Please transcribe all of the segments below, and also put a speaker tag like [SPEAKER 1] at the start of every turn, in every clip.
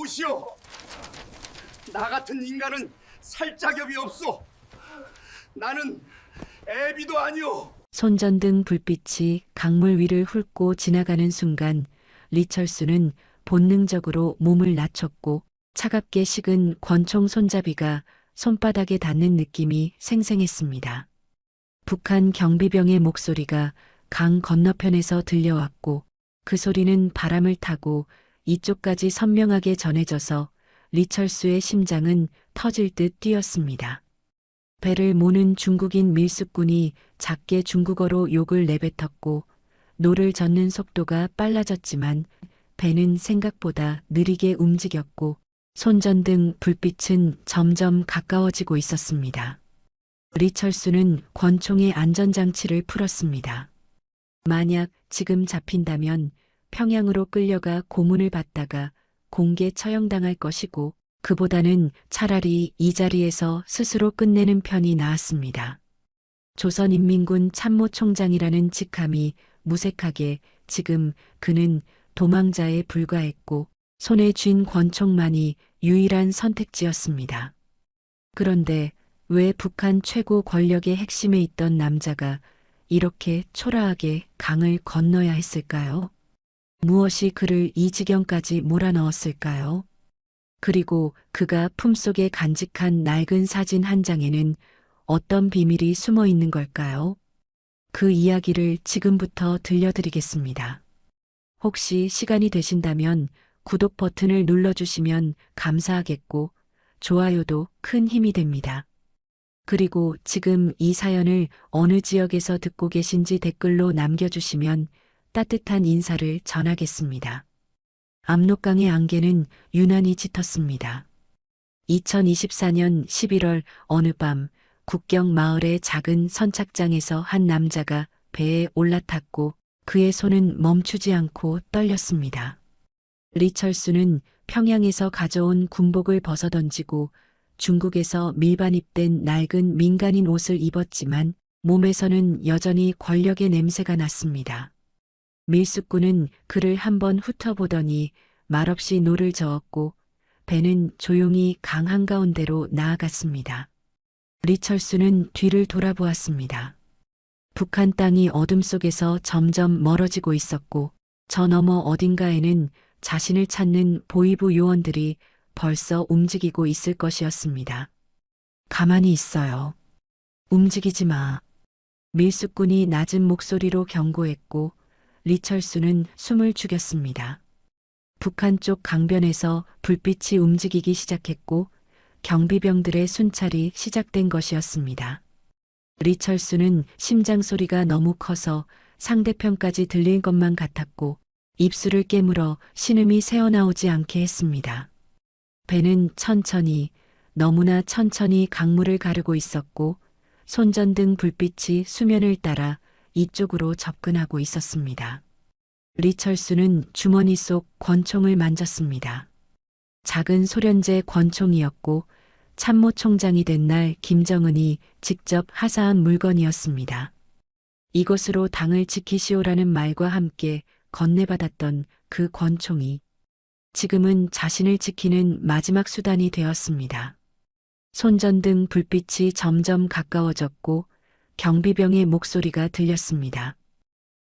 [SPEAKER 1] 무시오. 나 같은 인간은 살 자격이 없소. 나는 애비도 아니오.
[SPEAKER 2] 손전등 불빛이 강물 위를 훑고 지나가는 순간 리철수는 본능적으로 몸을 낮췄고 차갑게 식은 권총 손잡이가 손바닥에 닿는 느낌이 생생했습니다. 북한 경비병의 목소리가 강 건너편에서 들려왔고 그 소리는 바람을 타고 이쪽까지 선명하게 전해져서 리철수의 심장은 터질 듯 뛰었습니다. 배를 모는 중국인 밀수꾼이 작게 중국어로 욕을 내뱉었고 노를 젓는 속도가 빨라졌지만 배는 생각보다 느리게 움직였고 손전등 불빛은 점점 가까워지고 있었습니다. 리철수는 권총의 안전장치를 풀었습니다. 만약 지금 잡힌다면 평양으로 끌려가 고문을 받다가 공개 처형당할 것이고 그보다는 차라리 이 자리에서 스스로 끝내는 편이 나았습니다. 조선인민군 참모총장이라는 직함이 무색하게 지금 그는 도망자에 불과했고 손에 쥔 권총만이 유일한 선택지였습니다. 그런데 왜 북한 최고 권력의 핵심에 있던 남자가 이렇게 초라하게 강을 건너야 했을까요? 무엇이 그를 이 지경까지 몰아넣었을까요? 그리고 그가 품속에 간직한 낡은 사진 한 장에는 어떤 비밀이 숨어 있는 걸까요? 그 이야기를 지금부터 들려드리겠습니다. 혹시 시간이 되신다면 구독 버튼을 눌러주시면 감사하겠고 좋아요도 큰 힘이 됩니다. 그리고 지금 이 사연을 어느 지역에서 듣고 계신지 댓글로 남겨주시면 따뜻한 인사를 전하겠습니다. 압록강의 안개는 유난히 짙었습니다. 2024년 11월 어느 밤 국경 마을의 작은 선착장에서 한 남자가 배에 올라탔고 그의 손은 멈추지 않고 떨렸습니다. 리철수는 평양에서 가져온 군복을 벗어던지고 중국에서 밀반입된 낡은 민간인 옷을 입었지만 몸에서는 여전히 권력의 냄새가 났습니다. 밀수꾼은 그를 한번 훑어보더니 말없이 노를 저었고 배는 조용히 강 한가운데로 나아갔습니다. 리철수는 뒤를 돌아보았습니다. 북한 땅이 어둠 속에서 점점 멀어지고 있었고 저 너머 어딘가에는 자신을 찾는 보위부 요원들이 벌써 움직이고 있을 것이었습니다. 가만히 있어요. 움직이지 마. 밀수꾼이 낮은 목소리로 경고했고 리철수는 숨을 죽였습니다. 북한 쪽 강변에서 불빛이 움직이기 시작했고 경비병들의 순찰이 시작된 것이었습니다. 리철수는 심장 소리가 너무 커서 상대편까지 들릴 것만 같았고 입술을 깨물어 신음이 새어나오지 않게 했습니다. 배는 천천히, 너무나 천천히 강물을 가르고 있었고 손전등 불빛이 수면을 따라 이쪽으로 접근하고 있었습니다. 리철수는 주머니 속 권총을 만졌습니다. 작은 소련제 권총이었고 참모총장이 된 날 김정은이 직접 하사한 물건이었습니다. 이것으로 당을 지키시오라는 말과 함께 건네받았던 그 권총이 지금은 자신을 지키는 마지막 수단이 되었습니다. 손전등 불빛이 점점 가까워졌고 경비병의 목소리가 들렸습니다.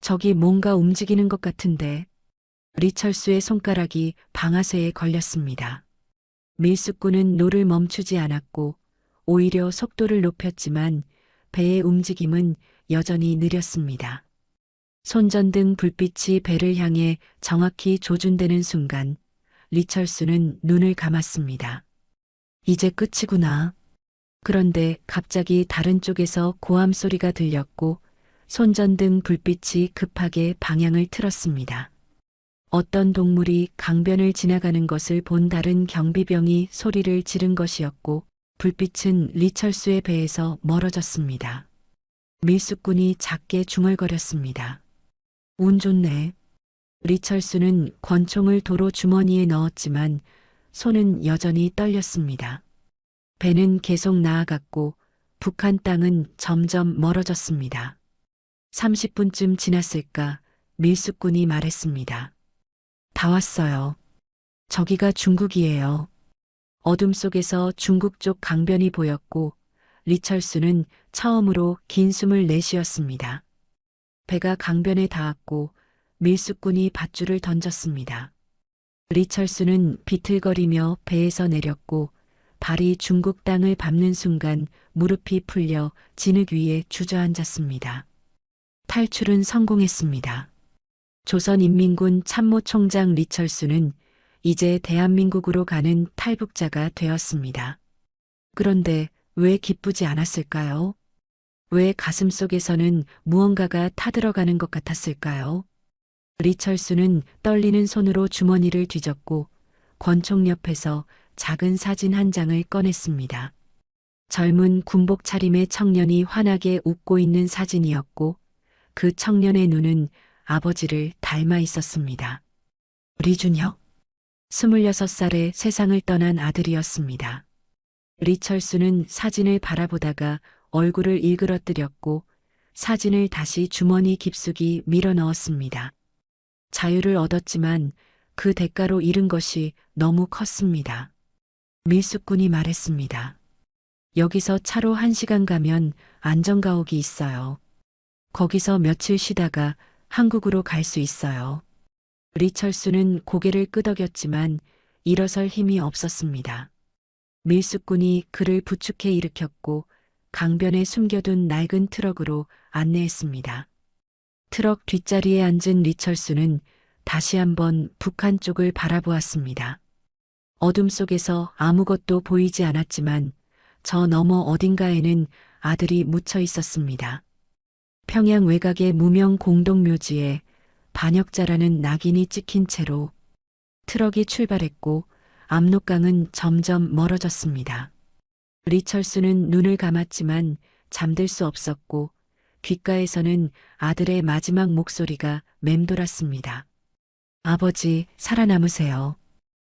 [SPEAKER 2] 저기 뭔가 움직이는 것 같은데. 리철수의 손가락이 방아쇠에 걸렸습니다. 밀수꾼은 노를 멈추지 않았고 오히려 속도를 높였지만 배의 움직임은 여전히 느렸습니다. 손전등 불빛이 배를 향해 정확히 조준되는 순간 리철수는 눈을 감았습니다. 이제 끝이구나. 그런데 갑자기 다른 쪽에서 고함 소리가 들렸고 손전등 불빛이 급하게 방향을 틀었습니다. 어떤 동물이 강변을 지나가는 것을 본 다른 경비병이 소리를 지른 것이었고 불빛은 리철수의 배에서 멀어졌습니다. 밀수꾼이 작게 중얼거렸습니다. 운 좋네. 리철수는 권총을 도로 주머니에 넣었지만 손은 여전히 떨렸습니다. 배는 계속 나아갔고 북한 땅은 점점 멀어졌습니다. 30분쯤 지났을까 밀수꾼이 말했습니다. 다 왔어요. 저기가 중국이에요. 어둠 속에서 중국 쪽 강변이 보였고 리철수는 처음으로 긴 숨을 내쉬었습니다. 배가 강변에 닿았고 밀수꾼이 밧줄을 던졌습니다. 리철수는 비틀거리며 배에서 내렸고 발이 중국 땅을 밟는 순간 무릎이 풀려 진흙 위에 주저앉았습니다. 탈출은 성공했습니다. 조선인민군 참모총장 리철수는 이제 대한민국으로 가는 탈북자가 되었습니다. 그런데 왜 기쁘지 않았을까요? 왜 가슴속에서는 무언가가 타들어가는 것 같았을까요? 리철수는 떨리는 손으로 주머니를 뒤졌고 권총 옆에서 작은 사진 한 장을 꺼냈습니다. 젊은 군복 차림의 청년이 환하게 웃고 있는 사진이었고 그 청년의 눈은 아버지를 닮아 있었습니다. 리준혁, 26살의 세상을 떠난 아들이었습니다. 리철수는 사진을 바라보다가 얼굴을 일그러뜨렸고 사진을 다시 주머니 깊숙이 밀어 넣었습니다. 자유를 얻었지만 그 대가로 잃은 것이 너무 컸습니다. 밀수꾼이 말했습니다. 여기서 차로 1시간 가면 안전가옥이 있어요. 거기서 며칠 쉬다가 한국으로 갈 수 있어요. 리철수는 고개를 끄덕였지만 일어설 힘이 없었습니다. 밀수꾼이 그를 부축해 일으켰고 강변에 숨겨둔 낡은 트럭으로 안내했습니다. 트럭 뒷자리에 앉은 리철수는 다시 한번 북한 쪽을 바라보았습니다. 어둠 속에서 아무것도 보이지 않았지만 저 너머 어딘가에는 아들이 묻혀 있었습니다. 평양 외곽의 무명 공동묘지에 반역자라는 낙인이 찍힌 채로 트럭이 출발했고 압록강은 점점 멀어졌습니다. 리철수는 눈을 감았지만 잠들 수 없었고 귓가에서는 아들의 마지막 목소리가 맴돌았습니다. 아버지, 살아남으세요.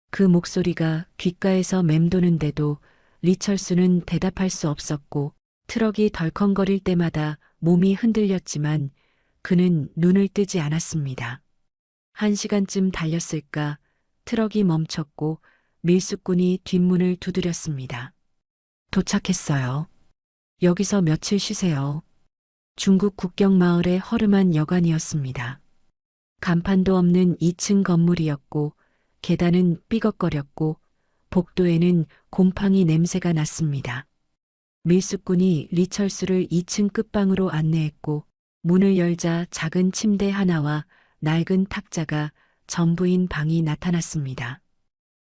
[SPEAKER 2] 그 목소리가 귓가에서 맴도는데도 리철수는 대답할 수 없었고 트럭이 덜컹거릴 때마다 몸이 흔들렸지만 그는 눈을 뜨지 않았습니다. 1시간쯤 달렸을까 트럭이 멈췄고 밀수꾼이 뒷문을 두드렸습니다. 도착했어요. 여기서 며칠 쉬세요. 중국 국경 마을의 허름한 여관이었습니다. 간판도 없는 2층 건물이었고 계단은 삐걱거렸고 복도에는 곰팡이 냄새가 났습니다. 밀수꾼이 리철수를 2층 끝방으로 안내했고 문을 열자 작은 침대 하나와 낡은 탁자가 전부인 방이 나타났습니다.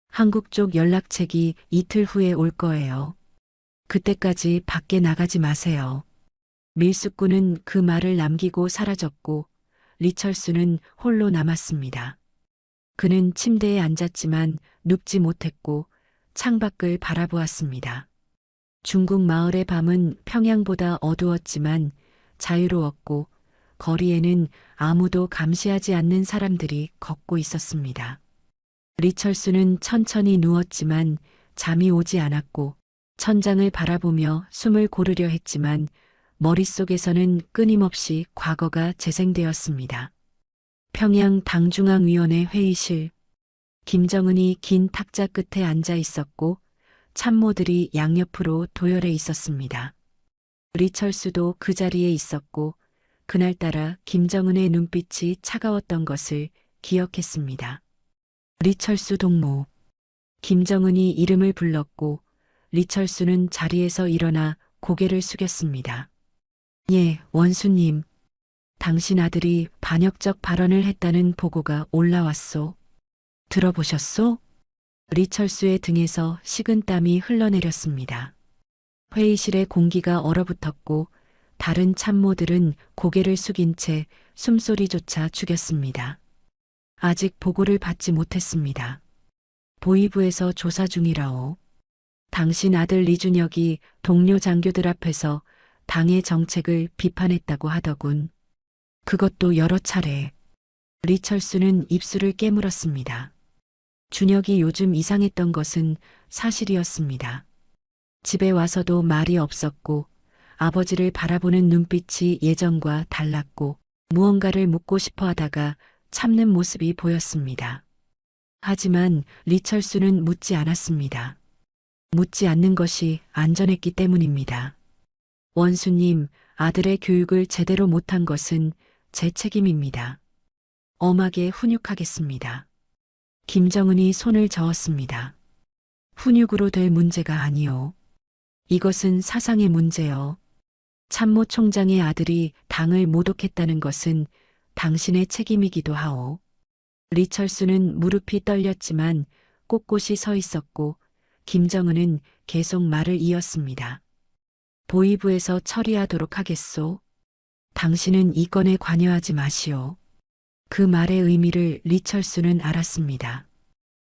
[SPEAKER 2] 한국 쪽 연락책이 이틀 후에 올 거예요. 그때까지 밖에 나가지 마세요. 밀수꾼은 그 말을 남기고 사라졌고 리철수는 홀로 남았습니다. 그는 침대에 앉았지만 눕지 못했고 창밖을 바라보았습니다. 중국 마을의 밤은 평양보다 어두웠지만 자유로웠고 거리에는 아무도 감시하지 않는 사람들이 걷고 있었습니다. 리철수는 천천히 누웠지만 잠이 오지 않았고 천장을 바라보며 숨을 고르려 했지만 머릿속에서는 끊임없이 과거가 재생되었습니다. 평양 당중앙위원회 회의실. 김정은이 긴 탁자 끝에 앉아 있었고 참모들이 양옆으로 도열해 있었습니다. 리철수도 그 자리에 있었고 그날따라 김정은의 눈빛이 차가웠던 것을 기억했습니다. 리철수 동무. 김정은이 이름을 불렀고 리철수는 자리에서 일어나 고개를 숙였습니다. 예, 원수님. 당신 아들이 반역적 발언을 했다는 보고가 올라왔소. 들어보셨소? 리철수의 등에서 식은땀이 흘러내렸습니다. 회의실의 공기가 얼어붙었고 다른 참모들은 고개를 숙인 채 숨소리조차 죽였습니다. 아직 보고를 받지 못했습니다. 보위부에서 조사 중이라오. 당신 아들 리준혁이 동료 장교들 앞에서 당의 정책을 비판했다고 하더군. 그것도 여러 차례. 리철수는 입술을 깨물었습니다. 준혁이 요즘 이상했던 것은 사실이었습니다. 집에 와서도 말이 없었고 아버지를 바라보는 눈빛이 예전과 달랐고 무언가를 묻고 싶어 하다가 참는 모습이 보였습니다. 하지만 리철수는 묻지 않았습니다. 묻지 않는 것이 안전했기 때문입니다. 원수님, 아들의 교육을 제대로 못한 것은 제 책임입니다. 엄하게 훈육하겠습니다. 김정은이 손을 저었습니다. 훈육으로 될 문제가 아니요. 이것은 사상의 문제요. 참모총장의 아들이 당을 모독했다는 것은 당신의 책임이기도 하오. 리철수는 무릎이 떨렸지만 꼿꼿이 서 있었고 김정은은 계속 말을 이었습니다. 보위부에서 처리하도록 하겠소. 당신은 이 건에 관여하지 마시오. 그 말의 의미를 리철수는 알았습니다.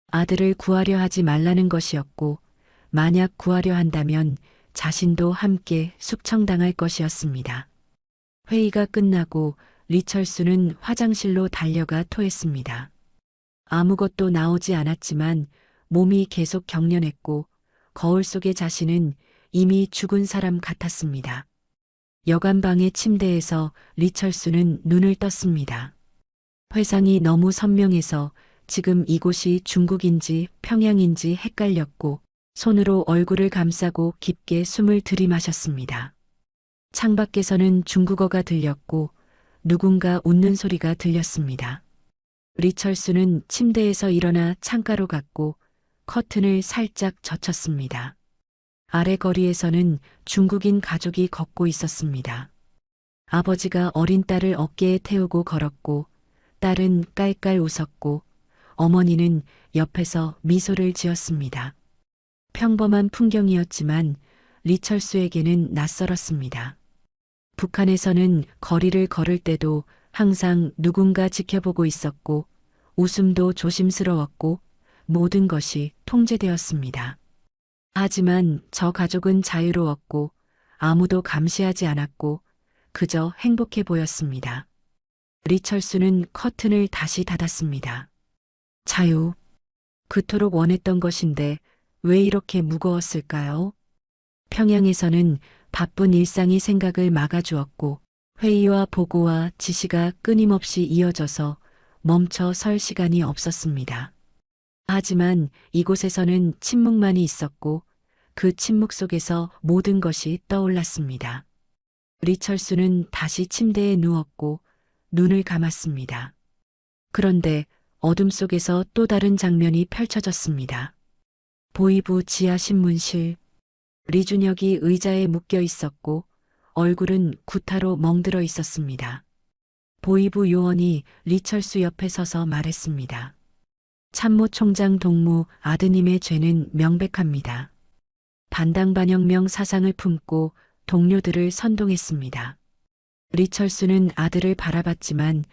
[SPEAKER 2] 아들을 구하려 하지 말라는 것이었고 만약 구하려 한다면 자신도 함께 숙청당할 것이었습니다. 회의가 끝나고 리철수는 화장실로 달려가 토했습니다. 아무것도 나오지 않았지만 몸이 계속 경련했고 거울 속의 자신은 이미 죽은 사람 같았습니다. 여관방의 침대에서 리철수는 눈을 떴습니다. 회상이 너무 선명해서 지금 이곳이 중국인지 평양인지 헷갈렸고 손으로 얼굴을 감싸고 깊게 숨을 들이마셨습니다. 창밖에서는 중국어가 들렸고 누군가 웃는 소리가 들렸습니다. 리철수는 침대에서 일어나 창가로 갔고 커튼을 살짝 젖혔습니다. 아래 거리에서는 중국인 가족이 걷고 있었습니다. 아버지가 어린 딸을 어깨에 태우고 걸었고 딸은 깔깔 웃었고 어머니는 옆에서 미소를 지었습니다. 평범한 풍경이었지만 리철수에게는 낯설었습니다. 북한에서는 거리를 걸을 때도 항상 누군가 지켜보고 있었고 웃음도 조심스러웠고 모든 것이 통제되었습니다. 하지만 저 가족은 자유로웠고 아무도 감시하지 않았고 그저 행복해 보였습니다. 리철수는 커튼을 다시 닫았습니다. 자유. 그토록 원했던 것인데 왜 이렇게 무거웠을까요? 평양에서는 바쁜 일상이 생각을 막아주었고 회의와 보고와 지시가 끊임없이 이어져서 멈춰 설 시간이 없었습니다. 하지만 이곳에서는 침묵만이 있었고 그 침묵 속에서 모든 것이 떠올랐습니다. 리철수는 다시 침대에 누웠고 눈을 감았습니다. 그런데 어둠 속에서 또 다른 장면이 펼쳐졌습니다. 보위부 지하 신문실. 리준혁이 의자에 묶여 있었고 얼굴은 구타로 멍들어 있었습니다. 보위부 요원이 리철수 옆에 서서 말했습니다. 참모총장 동무 아드님의 죄는 명백합니다. 반당반혁명 사상을 품고 동료들을 선동했습니다. 리철수는 아들을 바라봤지만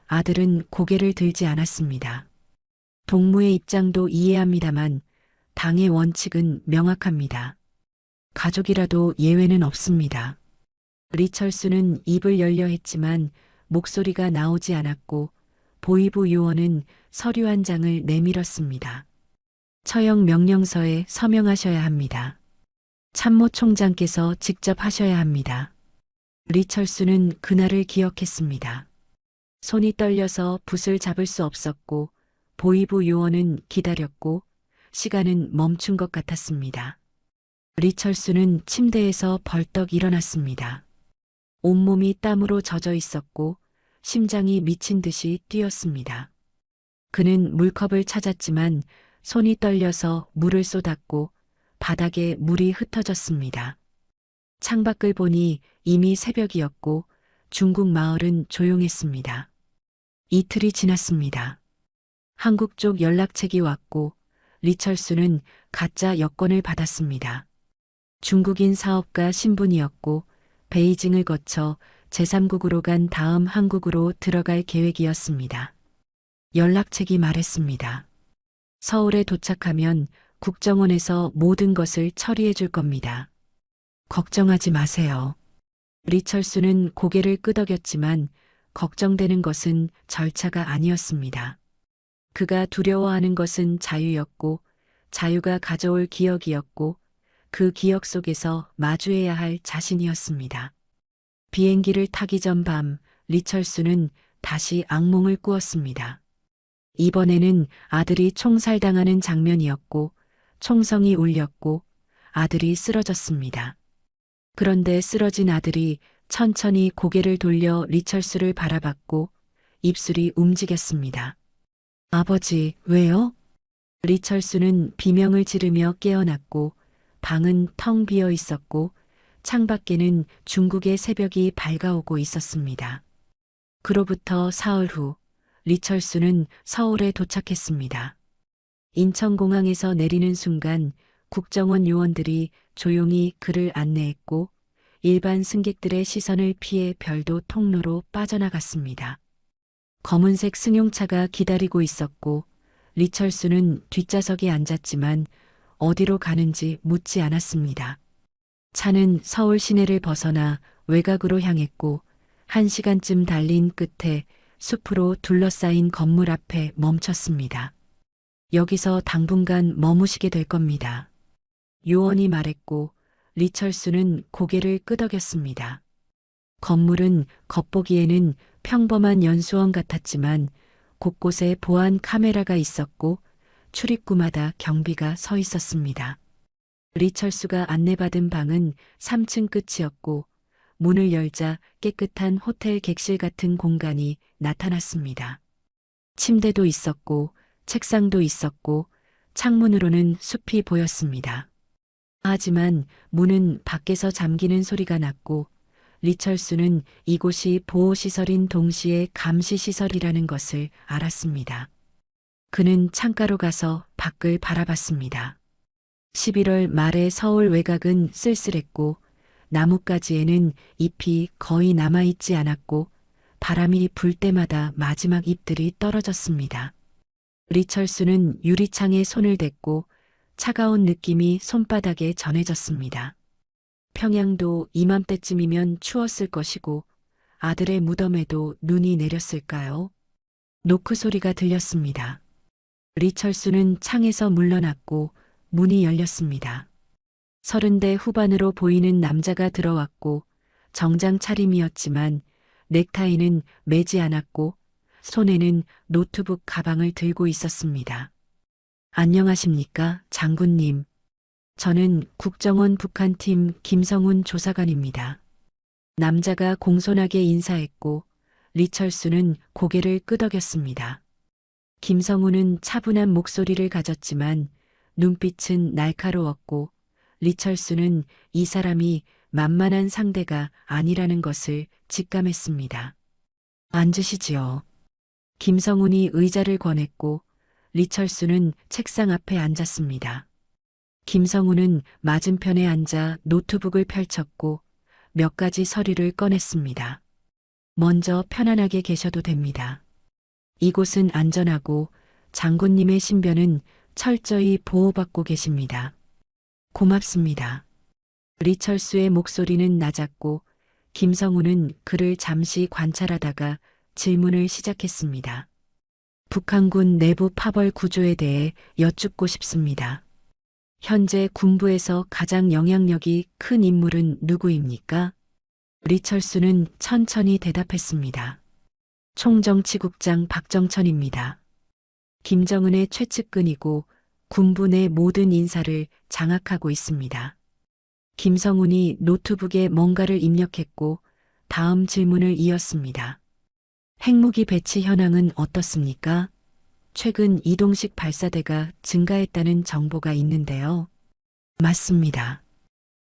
[SPEAKER 2] 아들은 고개를 들지 않았습니다. 동무의 입장도 이해합니다만 당의 원칙은 명확합니다. 가족이라도 예외는 없습니다. 리철수는 입을 열려 했지만 목소리가 나오지 않았고 보위부 요원은 서류 한 장을 내밀었습니다. 처형 명령서에 서명하셔야 합니다. 참모총장께서 직접 하셔야 합니다. 리철수는 그날을 기억했습니다. 손이 떨려서 붓을 잡을 수 없었고 보위부 요원은 기다렸고 시간은 멈춘 것 같았습니다. 리철수는 침대에서 벌떡 일어났습니다. 온몸이 땀으로 젖어 있었고 심장이 미친 듯이 뛰었습니다. 그는 물컵을 찾았지만 손이 떨려서 물을 쏟았고 바닥에 물이 흩어졌습니다. 창밖을 보니 이미 새벽이었고 중국 마을은 조용했습니다. 이틀이 지났습니다. 한국 쪽 연락책이 왔고 리철수는 가짜 여권을 받았습니다. 중국인 사업가 신분이었고 베이징을 거쳐 제3국으로 간 다음 한국으로 들어갈 계획이었습니다. 연락책이 말했습니다. 서울에 도착하면 국정원에서 모든 것을 처리해 줄 겁니다. 걱정하지 마세요. 리철수는 고개를 끄덕였지만 걱정되는 것은 절차가 아니었습니다. 그가 두려워하는 것은 자유였고 자유가 가져올 기억이었고 그 기억 속에서 마주해야 할 자신이었습니다. 비행기를 타기 전 밤 리철수는 다시 악몽을 꾸었습니다. 이번에는 아들이 총살당하는 장면이었고 총성이 울렸고 아들이 쓰러졌습니다. 그런데 쓰러진 아들이 천천히 고개를 돌려 리철수를 바라봤고 입술이 움직였습니다. 아버지, 왜요? 리철수는 비명을 지르며 깨어났고 방은 텅 비어 있었고 창밖에는 중국의 새벽이 밝아오고 있었습니다. 그로부터 사흘 후 리철수는 서울에 도착했습니다. 인천공항에서 내리는 순간 국정원 요원들이 조용히 그를 안내했고 일반 승객들의 시선을 피해 별도 통로로 빠져나갔습니다. 검은색 승용차가 기다리고 있었고 리철수는 뒷좌석에 앉았지만 어디로 가는지 묻지 않았습니다. 차는 서울 시내를 벗어나 외곽으로 향했고 1시간쯤 달린 끝에 숲으로 둘러싸인 건물 앞에 멈췄습니다. 여기서 당분간 머무시게 될 겁니다. 요원이 말했고 리철수는 고개를 끄덕였습니다. 건물은 겉보기에는 평범한 연수원 같았지만 곳곳에 보안 카메라가 있었고 출입구마다 경비가 서 있었습니다. 리철수가 안내받은 방은 3층 끝이었고 문을 열자 깨끗한 호텔 객실 같은 공간이 나타났습니다. 침대도 있었고 책상도 있었고 창문으로는 숲이 보였습니다. 하지만 문은 밖에서 잠기는 소리가 났고 리철수는 이곳이 보호시설인 동시에 감시시설이라는 것을 알았습니다. 그는 창가로 가서 밖을 바라봤습니다. 11월 말에 서울 외곽은 쓸쓸했고 나뭇가지에는 잎이 거의 남아있지 않았고 바람이 불 때마다 마지막 잎들이 떨어졌습니다. 리철수는 유리창에 손을 댔고 차가운 느낌이 손바닥에 전해졌습니다. 평양도 이맘때쯤이면 추웠을 것이고 아들의 무덤에도 눈이 내렸을까요? 노크 소리가 들렸습니다. 리철수는 창에서 물러났고 문이 열렸습니다. 30대 후반으로 보이는 남자가 들어왔고 정장 차림이었지만 넥타이는 매지 않았고 손에는 노트북 가방을 들고 있었습니다. 안녕하십니까, 장군님. 저는 국정원 북한팀 김성훈 조사관입니다. 남자가 공손하게 인사했고 리철수는 고개를 끄덕였습니다. 김성훈은 차분한 목소리를 가졌지만 눈빛은 날카로웠고 리철수는 이 사람이 만만한 상대가 아니라는 것을 직감했습니다. 앉으시지요. 김성훈이 의자를 권했고 리철수는 책상 앞에 앉았습니다. 김성훈은 맞은편에 앉아 노트북을 펼쳤고 몇 가지 서류를 꺼냈습니다. 먼저 편안하게 계셔도 됩니다. 이곳은 안전하고 장군님의 신변은 철저히 보호받고 계십니다. 고맙습니다. 리철수의 목소리는 낮았고 김성훈은 그를 잠시 관찰하다가 질문을 시작했습니다. 북한군 내부 파벌 구조에 대해 여쭙고 싶습니다. 현재 군부에서 가장 영향력이 큰 인물은 누구입니까? 리철수는 천천히 대답했습니다. 총정치국장 박정천입니다. 김정은의 최측근이고 군부 내 모든 인사를 장악하고 있습니다. 김성훈이 노트북에 뭔가를 입력했고 다음 질문을 이었습니다. 핵무기 배치 현황은 어떻습니까? 최근 이동식 발사대가 증가했다는 정보가 있는데요. 맞습니다.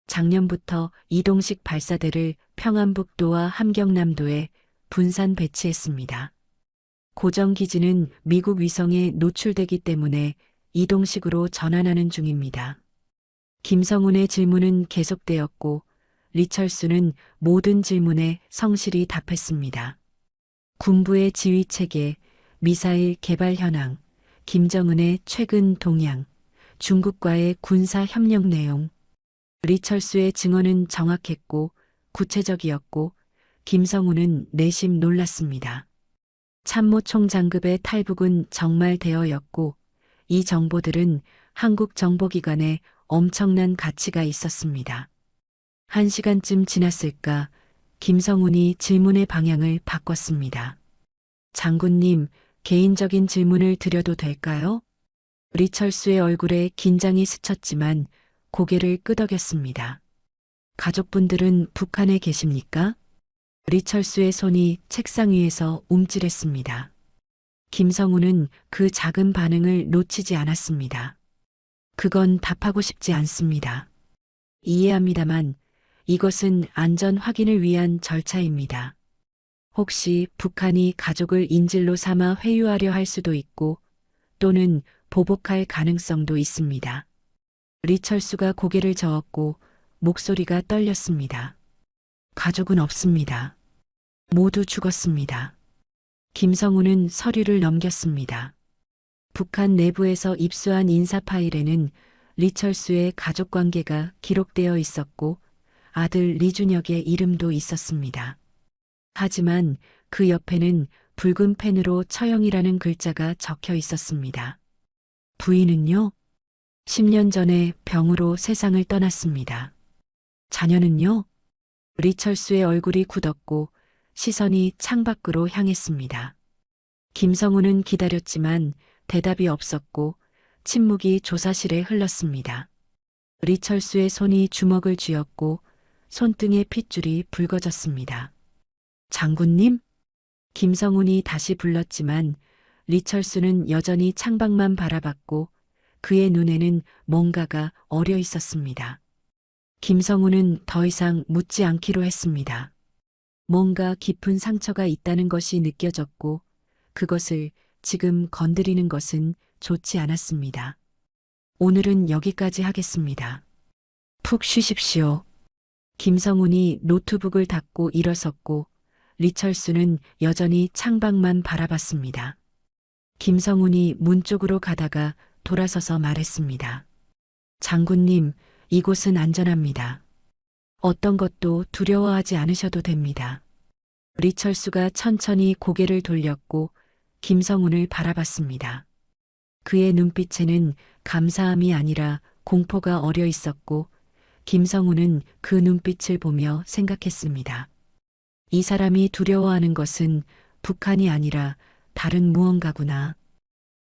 [SPEAKER 2] 작년부터 이동식 발사대를 평안북도와 함경남도에 분산 배치했습니다. 고정기지는 미국 위성에 노출되기 때문에 이동식으로 전환하는 중입니다. 김성훈의 질문은 계속되었고 리철수는 모든 질문에 성실히 답했습니다. 군부의 지휘체계, 미사일 개발 현황, 김정은의 최근 동향, 중국과의 군사 협력 내용. 리철수의 증언은 정확했고 구체적이었고 김성훈은 내심 놀랐습니다. 참모총장급의 탈북은 정말 대어였고 이 정보들은 한국 정보기관에 엄청난 가치가 있었습니다. 1시간쯤 지났을까 김성훈이 질문의 방향을 바꿨습니다. 장군님, 개인적인 질문을 드려도 될까요? 리철수의 얼굴에 긴장이 스쳤지만 고개를 끄덕였습니다. 가족분들은 북한에 계십니까? 리철수의 손이 책상 위에서 움찔했습니다. 김성우는 그 작은 반응을 놓치지 않았습니다. 그건 답하고 싶지 않습니다. 이해합니다만 이것은 안전 확인을 위한 절차입니다. 혹시 북한이 가족을 인질로 삼아 회유하려 할 수도 있고 또는 보복할 가능성도 있습니다. 리철수가 고개를 저었고 목소리가 떨렸습니다. 가족은 없습니다. 모두 죽었습니다. 김성우는 서류를 넘겼습니다. 북한 내부에서 입수한 인사 파일에는 리철수의 가족 관계가 기록되어 있었고 아들 리준혁의 이름도 있었습니다. 하지만 그 옆에는 붉은 펜으로 처형이라는 글자가 적혀 있었습니다. 부인은요? 10년 전에 병으로 세상을 떠났습니다. 자녀는요? 리철수의 얼굴이 굳었고 시선이 창밖으로 향했습니다. 김성우는 기다렸지만 대답이 없었고 침묵이 조사실에 흘렀습니다. 리철수의 손이 주먹을 쥐었고 손등의 핏줄이 붉어졌습니다. 장군님? 김성훈이 다시 불렀지만 리철수는 여전히 창밖만 바라봤고 그의 눈에는 뭔가가 어려 있었습니다. 김성훈은 더 이상 묻지 않기로 했습니다. 뭔가 깊은 상처가 있다는 것이 느껴졌고 그것을 지금 건드리는 것은 좋지 않았습니다. 오늘은 여기까지 하겠습니다. 푹 쉬십시오. 김성훈이 노트북을 닫고 일어섰고 리철수는 여전히 창밖만 바라봤습니다. 김성훈이 문 쪽으로 가다가 돌아서서 말했습니다. 장군님, 이곳은 안전합니다. 어떤 것도 두려워하지 않으셔도 됩니다. 리철수가 천천히 고개를 돌렸고 김성훈을 바라봤습니다. 그의 눈빛에는 감사함이 아니라 공포가 어려 있었고 김성훈은 그 눈빛을 보며 생각했습니다. 이 사람이 두려워하는 것은 북한이 아니라 다른 무언가구나.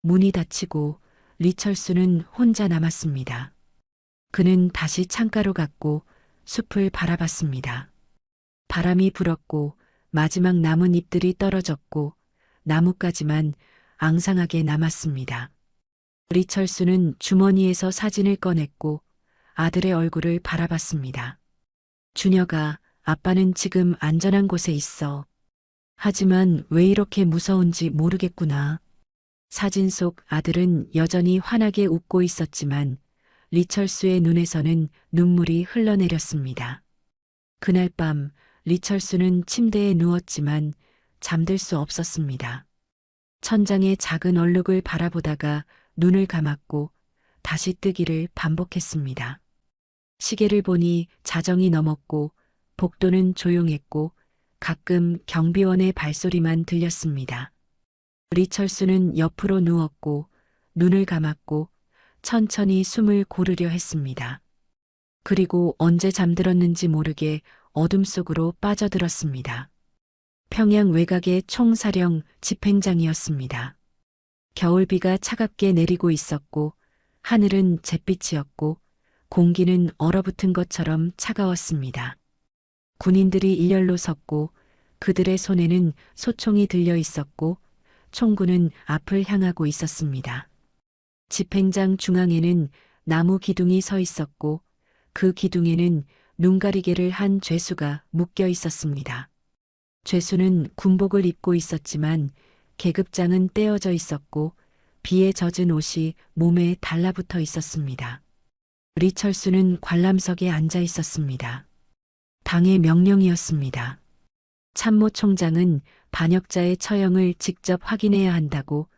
[SPEAKER 2] 문이 닫히고 리철수는 혼자 남았습니다. 그는 다시 창가로 갔고 숲을 바라봤습니다. 바람이 불었고 마지막 남은 잎들이 떨어졌고 나뭇가지만 앙상하게 남았습니다. 리철수는 주머니에서 사진을 꺼냈고 아들의 얼굴을 바라봤습니다. 준혁아, 아빠는 지금 안전한 곳에 있어. 하지만 왜 이렇게 무서운지 모르겠구나. 사진 속 아들은 여전히 환하게 웃고 있었지만 리철수의 눈에서는 눈물이 흘러내렸습니다. 그날 밤 리철수는 침대에 누웠지만 잠들 수 없었습니다. 천장의 작은 얼룩을 바라보다가 눈을 감았고 다시 뜨기를 반복했습니다. 시계를 보니 자정이 넘었고 복도는 조용했고 가끔 경비원의 발소리만 들렸습니다. 리철수는 옆으로 누웠고 눈을 감았고 천천히 숨을 고르려 했습니다. 그리고 언제 잠들었는지 모르게 어둠 속으로 빠져들었습니다. 평양 외곽의 총사령 집행장이었습니다. 겨울비가 차갑게 내리고 있었고 하늘은 잿빛이었고 공기는 얼어붙은 것처럼 차가웠습니다. 군인들이 일렬로 섰고 그들의 손에는 소총이 들려 있었고 총구는 앞을 향하고 있었습니다. 집행장 중앙에는 나무 기둥이 서 있었고 그 기둥에는 눈가리개를 한 죄수가 묶여 있었습니다. 죄수는 군복을 입고 있었지만 계급장은 떼어져 있었고 비에 젖은 옷이 몸에 달라붙어 있었습니다. 리철수는 관람석에 앉아 있었습니다. 당의 명령이었습니다. 참모총장은 반역자의 처형을 직접 확인해야 한다고,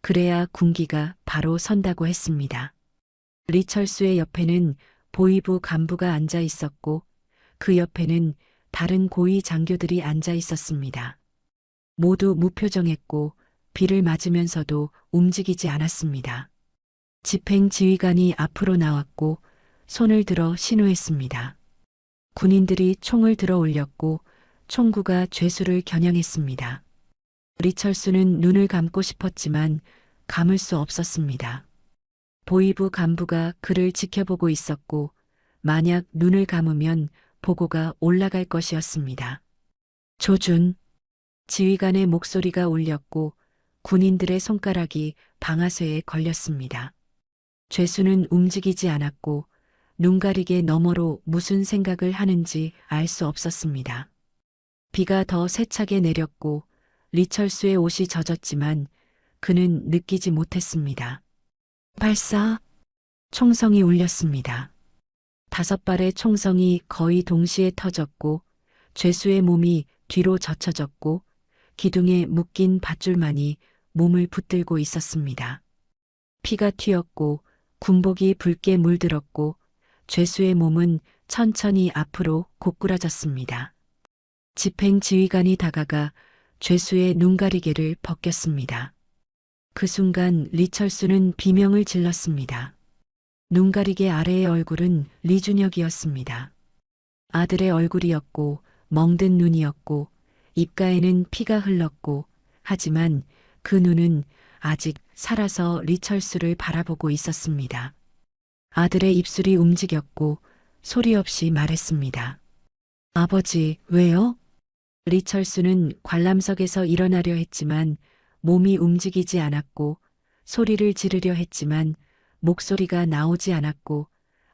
[SPEAKER 2] 그래야 군기가 바로 선다고 했습니다. 리철수의 옆에는 보위부 간부가 앉아 있었고 그 옆에는 다른 고위 장교들이 앉아 있었습니다. 모두 무표정했고 비를 맞으면서도 움직이지 않았습니다. 집행지휘관이 앞으로 나왔고 손을 들어 신호했습니다. 군인들이 총을 들어 올렸고 총구가 죄수를 겨냥했습니다. 리철수는 눈을 감고 싶었지만 감을 수 없었습니다. 보위부 간부가 그를 지켜보고 있었고 만약 눈을 감으면 보고가 올라갈 것이었습니다. 조준. 지휘관의 목소리가 울렸고 군인들의 손가락이 방아쇠에 걸렸습니다. 죄수는 움직이지 않았고 눈 가리개 너머로 무슨 생각을 하는지 알 수 없었습니다. 비가 더 세차게 내렸고 리철수의 옷이 젖었지만 그는 느끼지 못했습니다. 발사! 총성이 울렸습니다. 5발의 총성이 거의 동시에 터졌고 죄수의 몸이 뒤로 젖혀졌고 기둥에 묶인 밧줄만이 몸을 붙들고 있었습니다. 피가 튀었고 군복이 붉게 물들었고 죄수의 몸은 천천히 앞으로 고꾸라졌습니다. 집행 지휘관이 다가가 죄수의 눈가리개를 벗겼습니다. 그 순간 리철수는 비명을 질렀습니다. 눈가리개 아래의 얼굴은 리준혁이었습니다. 아들의 얼굴이었고 멍든 눈이었고 입가에는 피가 흘렀고 하지만 그 눈은 아직 살아서 리철수를 바라보고 있었습니다. 아들의 입술이 움직였고 소리 없이 말했습니다. 아버지, 왜요? 리철수는 관람석에서 일어나려 했지만 몸이 움직이지 않았고 소리를 지르려 했지만 목소리가 나오지 않았고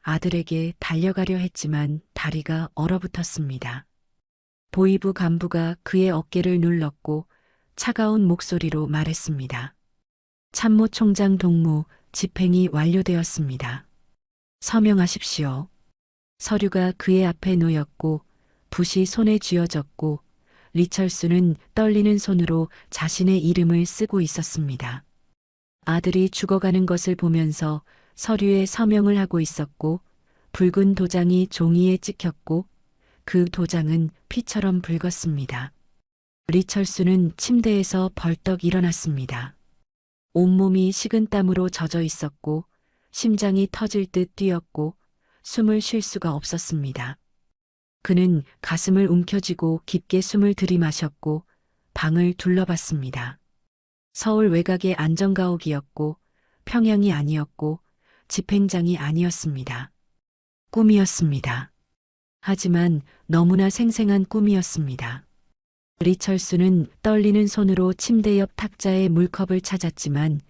[SPEAKER 2] 아들에게 달려가려 했지만 다리가 얼어붙었습니다. 보위부 간부가 그의 어깨를 눌렀고 차가운 목소리로 말했습니다. 참모총장 동무 집행이 완료되었습니다. 서명하십시오. 서류가 그의 앞에 놓였고 붓이 손에 쥐어졌고 리철수는 떨리는 손으로 자신의 이름을 쓰고 있었습니다. 아들이 죽어가는 것을 보면서 서류에 서명을 하고 있었고 붉은 도장이 종이에 찍혔고 그 도장은 피처럼 붉었습니다. 리철수는 침대에서 벌떡 일어났습니다. 온몸이 식은땀으로 젖어 있었고 심장이 터질 듯 뛰었고 숨을 쉴 수가 없었습니다. 그는 가슴을 움켜쥐고 깊게 숨을 들이마셨고 방을 둘러봤습니다. 서울 외곽의 안전가옥이었고 평양이 아니었고 집행장이 아니었습니다. 꿈이었습니다. 하지만 너무나 생생한 꿈이었습니다. 리철수는 떨리는 손으로 침대 옆 탁자에 물컵을 찾았지만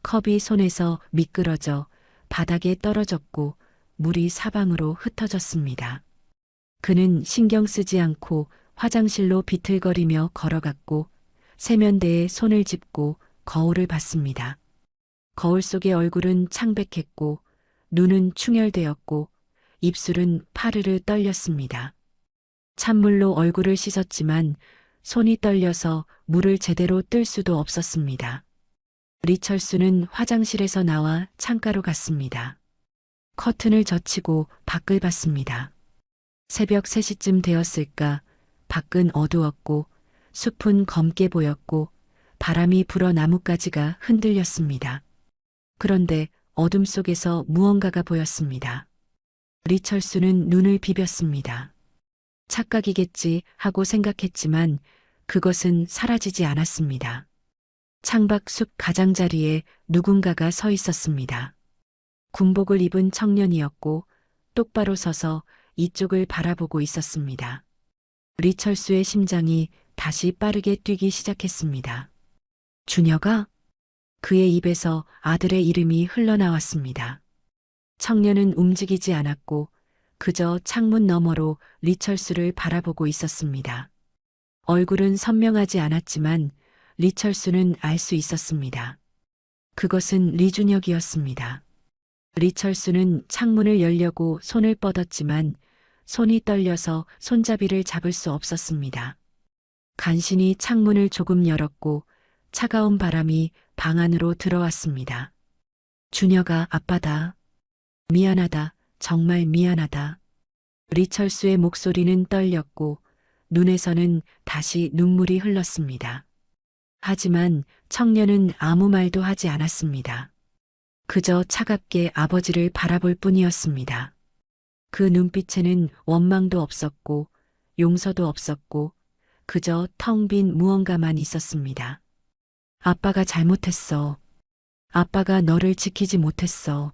[SPEAKER 2] 컵이 손에서 미끄러져 바닥에 떨어졌고 물이 사방으로 흩어졌습니다. 그는 신경 쓰지 않고 화장실로 비틀거리며 걸어갔고 세면대에 손을 짚고 거울을 봤습니다. 거울 속의 얼굴은 창백했고 눈은 충혈되었고 입술은 파르르 떨렸습니다. 찬물로 얼굴을 씻었지만 손이 떨려서 물을 제대로 뜰 수도 없었습니다. 리철수는 화장실에서 나와 창가로 갔습니다. 커튼을 젖히고 밖을 봤습니다. 새벽 3시쯤 되었을까 밖은 어두웠고 숲은 검게 보였고 바람이 불어 나뭇가지가 흔들렸습니다. 그런데 어둠 속에서 무언가가 보였습니다. 리철수는 눈을 비볐습니다. 착각이겠지 하고 생각했지만 그것은 사라지지 않았습니다. 창밖 숲 가장자리에 누군가가 서 있었습니다. 군복을 입은 청년이었고 똑바로 서서 이쪽을 바라보고 있었습니다. 리철수의 심장이 다시 빠르게 뛰기 시작했습니다. 준혁아? 그의 입에서 아들의 이름이 흘러나왔습니다. 청년은 움직이지 않았고 그저 창문 너머로 리철수를 바라보고 있었습니다. 얼굴은 선명하지 않았지만 리철수는 알 수 있었습니다. 그것은 리준혁이었습니다. 리철수는 창문을 열려고 손을 뻗었지만 손이 떨려서 손잡이를 잡을 수 없었습니다. 간신히 창문을 조금 열었고 차가운 바람이 방 안으로 들어왔습니다. 준혁아, 아빠다. 미안하다. 정말 미안하다. 리철수의 목소리는 떨렸고 눈에서는 다시 눈물이 흘렀습니다. 하지만 청년은 아무 말도 하지 않았습니다. 그저 차갑게 아버지를 바라볼 뿐이었습니다. 그 눈빛에는 원망도 없었고 용서도 없었고 그저 텅 빈 무언가만 있었습니다. 아빠가 잘못했어. 아빠가 너를 지키지 못했어.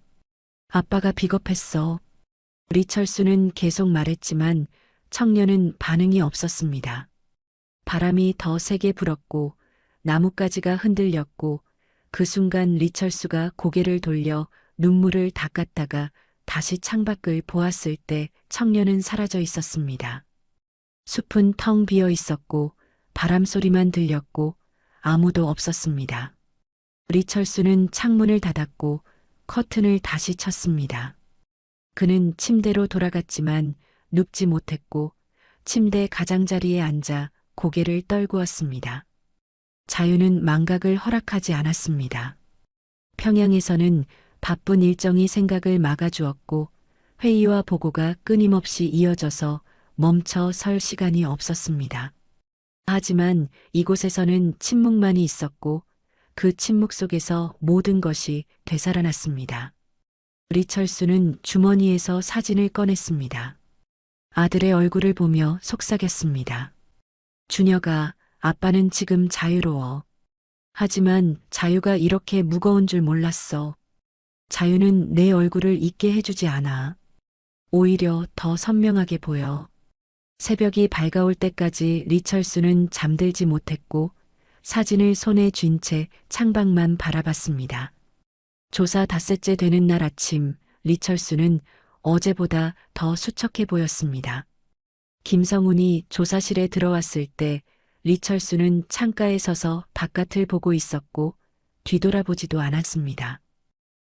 [SPEAKER 2] 아빠가 비겁했어. 리철수는 계속 말했지만 청년은 반응이 없었습니다. 바람이 더 세게 불었고 나뭇가지가 흔들렸고 그 순간 리철수가 고개를 돌려 눈물을 닦았다가 다시 창밖을 보았을 때 청년은 사라져 있었습니다. 숲은 텅 비어 있었고 바람 소리만 들렸고 아무도 없었습니다. 리철수는 창문을 닫았고 커튼을 다시 쳤습니다. 그는 침대로 돌아갔지만 눕지 못했고 침대 가장자리에 앉아 고개를 떨구었습니다. 자유는 망각을 허락하지 않았습니다. 평양에서는 바쁜 일정이 생각을 막아주었고 회의와 보고가 끊임없이 이어져서 멈춰 설 시간이 없었습니다. 하지만 이곳에서는 침묵만이 있었고 그 침묵 속에서 모든 것이 되살아났습니다. 리철수는 주머니에서 사진을 꺼냈습니다. 아들의 얼굴을 보며 속삭였습니다. 준혁아, 아빠는 지금 자유로워. 하지만 자유가 이렇게 무거운 줄 몰랐어. 자유는 내 얼굴을 잊게 해주지 않아. 오히려 더 선명하게 보여. 새벽이 밝아올 때까지 리철수는 잠들지 못했고 사진을 손에 쥔 채 창밖만 바라봤습니다. 조사 닷새째 되는 날 아침, 리철수는 어제보다 더 수척해 보였습니다. 김성훈이 조사실에 들어왔을 때 리철수는 창가에 서서 바깥을 보고 있었고 뒤돌아보지도 않았습니다.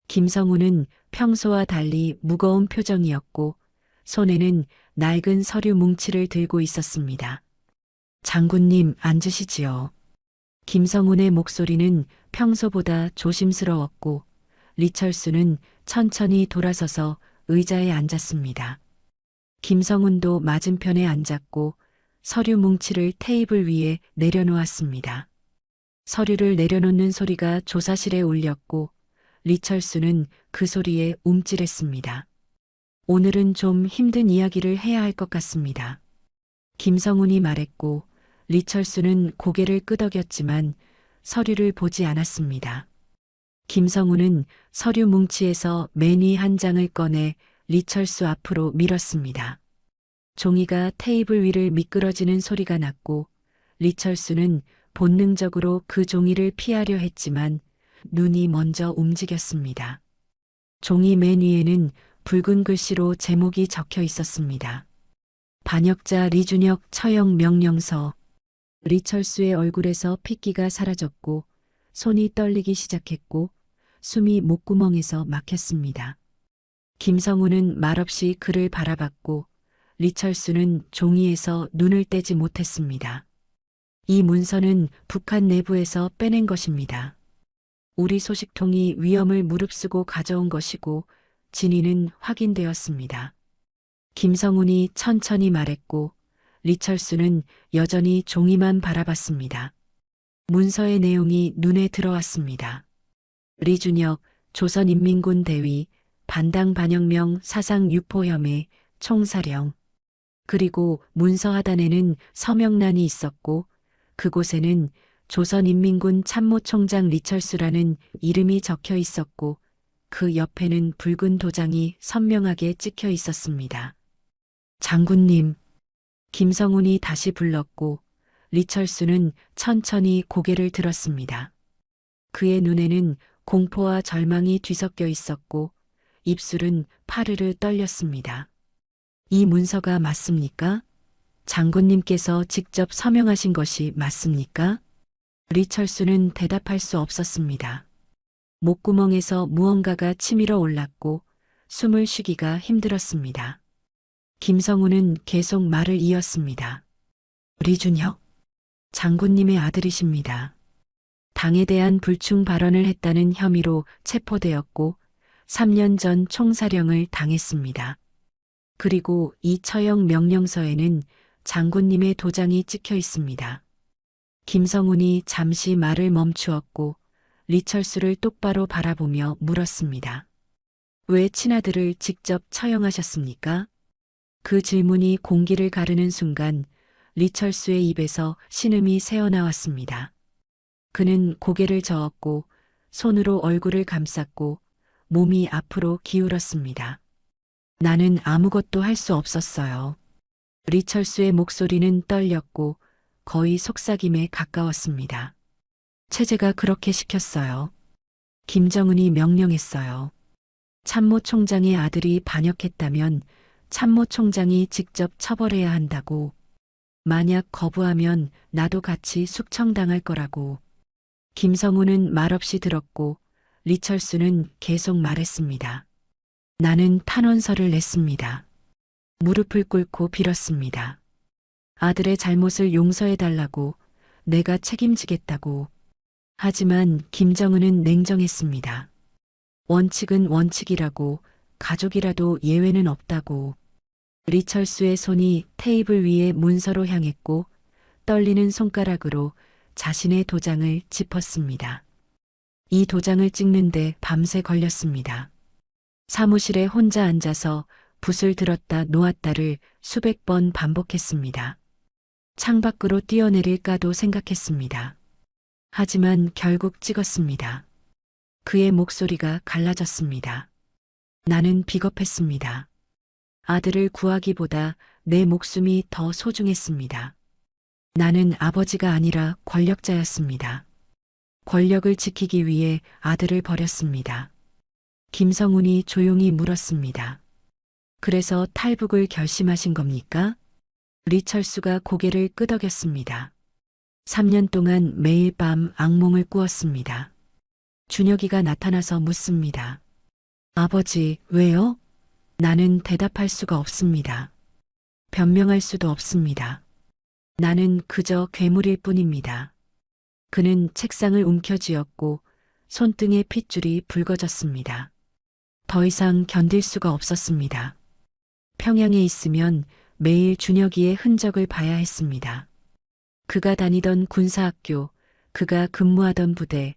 [SPEAKER 2] 김성훈은 평소와 달리 무거운 표정이었고 손에는 낡은 서류 뭉치를 들고 있었습니다. 장군님, 앉으시지요. 김성훈의 목소리는 평소보다 조심스러웠고 리철수는 천천히 돌아서서 의자에 앉았습니다. 김성훈도 맞은편에 앉았고 서류 뭉치를 테이블 위에 내려놓았습니다. 서류를 내려놓는 소리가 조사실에 울렸고 리철수는 그 소리에 움찔했습니다. 오늘은 좀 힘든 이야기를 해야 할 것 같습니다. 김성훈이 말했고 리철수는 고개를 끄덕였지만 서류를 보지 않았습니다. 김성훈은 서류 뭉치에서 매니 한 장을 꺼내 리철수 앞으로 밀었습니다. 종이가 테이블 위를 미끄러지는 소리가 났고 리철수는 본능적으로 그 종이를 피하려 했지만 눈이 먼저 움직였습니다. 종이 맨 위에는 붉은 글씨로 제목이 적혀 있었습니다. 반역자 리준혁 처형 명령서. 리철수의 얼굴에서 핏기가 사라졌고 손이 떨리기 시작했고 숨이 목구멍에서 막혔습니다. 김성훈은 말없이 그를 바라봤고 리철수는 종이에서 눈을 떼지 못했습니다. 이 문서는 북한 내부에서 빼낸 것입니다. 우리 소식통이 위험을 무릅쓰고 가져온 것이고 진위는 확인되었습니다. 김성훈이 천천히 말했고 리철수는 여전히 종이만 바라봤습니다. 문서의 내용이 눈에 들어왔습니다. 리준혁 조선인민군 대위 반당 반혁명 사상 유포 혐의 총사령. 그리고 문서 하단에는 서명란이 있었고 그곳에는 조선인민군 참모총장 리철수라는 이름이 적혀 있었고 그 옆에는 붉은 도장이 선명하게 찍혀 있었습니다. 장군님. 김성훈이 다시 불렀고 리철수는 천천히 고개를 들었습니다. 그의 눈에는 공포와 절망이 뒤섞여 있었고 입술은 파르르 떨렸습니다. 이 문서가 맞습니까? 장군님께서 직접 서명하신 것이 맞습니까? 리철수는 대답할 수 없었습니다. 목구멍에서 무언가가 치밀어 올랐고 숨을 쉬기가 힘들었습니다. 김성훈은 계속 말을 이었습니다. 리준혁, 장군님의 아들이십니다. 당에 대한 불충 발언을 했다는 혐의로 체포되었고 3년 전 총사령을 당했습니다. 그리고 이 처형 명령서에는 장군님의 도장이 찍혀 있습니다. 김성훈이 잠시 말을 멈추었고 리철수를 똑바로 바라보며 물었습니다. 왜 친아들을 직접 처형하셨습니까? 그 질문이 공기를 가르는 순간 리철수의 입에서 신음이 새어나왔습니다. 그는 고개를 저었고 손으로 얼굴을 감쌌고 몸이 앞으로 기울었습니다. 나는 아무것도 할 수 없었어요. 리철수의 목소리는 떨렸고 거의 속삭임에 가까웠습니다. 체제가 그렇게 시켰어요. 김정은이 명령했어요. 참모 총장의 아들이 반역했다면 참모 총장이 직접 처벌해야 한다고. 만약 거부하면 나도 같이 숙청당할 거라고. 김성우는 말없이 들었고 리철수는 계속 말했습니다. 나는 탄원서를 냈습니다. 무릎을 꿇고 빌었습니다. 아들의 잘못을 용서해달라고, 내가 책임지겠다고. 하지만 김정은은 냉정했습니다. 원칙은 원칙이라고, 가족이라도 예외는 없다고. 리철수의 손이 테이블 위에 문서로 향했고 떨리는 손가락으로 자신의 도장을 짚었습니다. 이 도장을 찍는데 밤새 걸렸습니다. 사무실에 혼자 앉아서 붓을 들었다 놓았다를 수백 번 반복했습니다. 창밖으로 뛰어내릴까도 생각했습니다. 하지만 결국 찍었습니다. 그의 목소리가 갈라졌습니다. 나는 비겁했습니다. 아들을 구하기보다 내 목숨이 더 소중했습니다. 나는 아버지가 아니라 권력자였습니다. 권력을 지키기 위해 아들을 버렸습니다. 김성훈이 조용히 물었습니다. 그래서 탈북을 결심하신 겁니까? 리철수가 고개를 끄덕였습니다. 3년 동안 매일 밤 악몽을 꾸었습니다. 준혁이가 나타나서 묻습니다. 아버지, 왜요? 나는 대답할 수가 없습니다. 변명할 수도 없습니다. 나는 그저 괴물일 뿐입니다. 그는 책상을 움켜쥐었고 손등의 핏줄이 붉어졌습니다. 더 이상 견딜 수가 없었습니다. 평양에 있으면 매일 준혁이의 흔적을 봐야 했습니다. 그가 다니던 군사학교, 그가 근무하던 부대,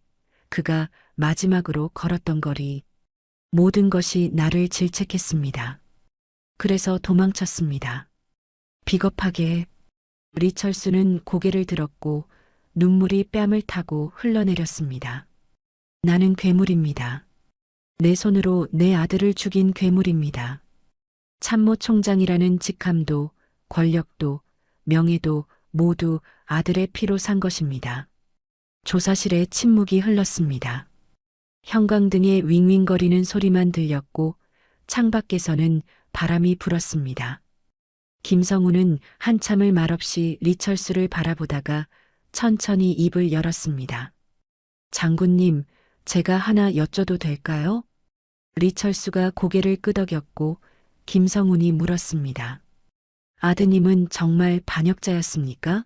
[SPEAKER 2] 그가 마지막으로 걸었던 거리, 모든 것이 나를 질책했습니다. 그래서 도망쳤습니다. 비겁하게. 리철수는 고개를 들었고 눈물이 뺨을 타고 흘러내렸습니다. 나는 괴물입니다. 내 손으로 내 아들을 죽인 괴물입니다. 참모 총장이라는 직함도 권력도 명예도 모두 아들의 피로 산 것입니다. 조사실에 침묵이 흘렀습니다. 형광등의 윙윙거리는 소리만 들렸고 창밖에서는 바람이 불었습니다. 김성우는 한참을 말없이 리철수를 바라보다가 천천히 입을 열었습니다. 장군님, 제가 하나 여쭤도 될까요? 리철수가 고개를 끄덕였고 김성훈이 물었습니다. 아드님은 정말 반역자였습니까?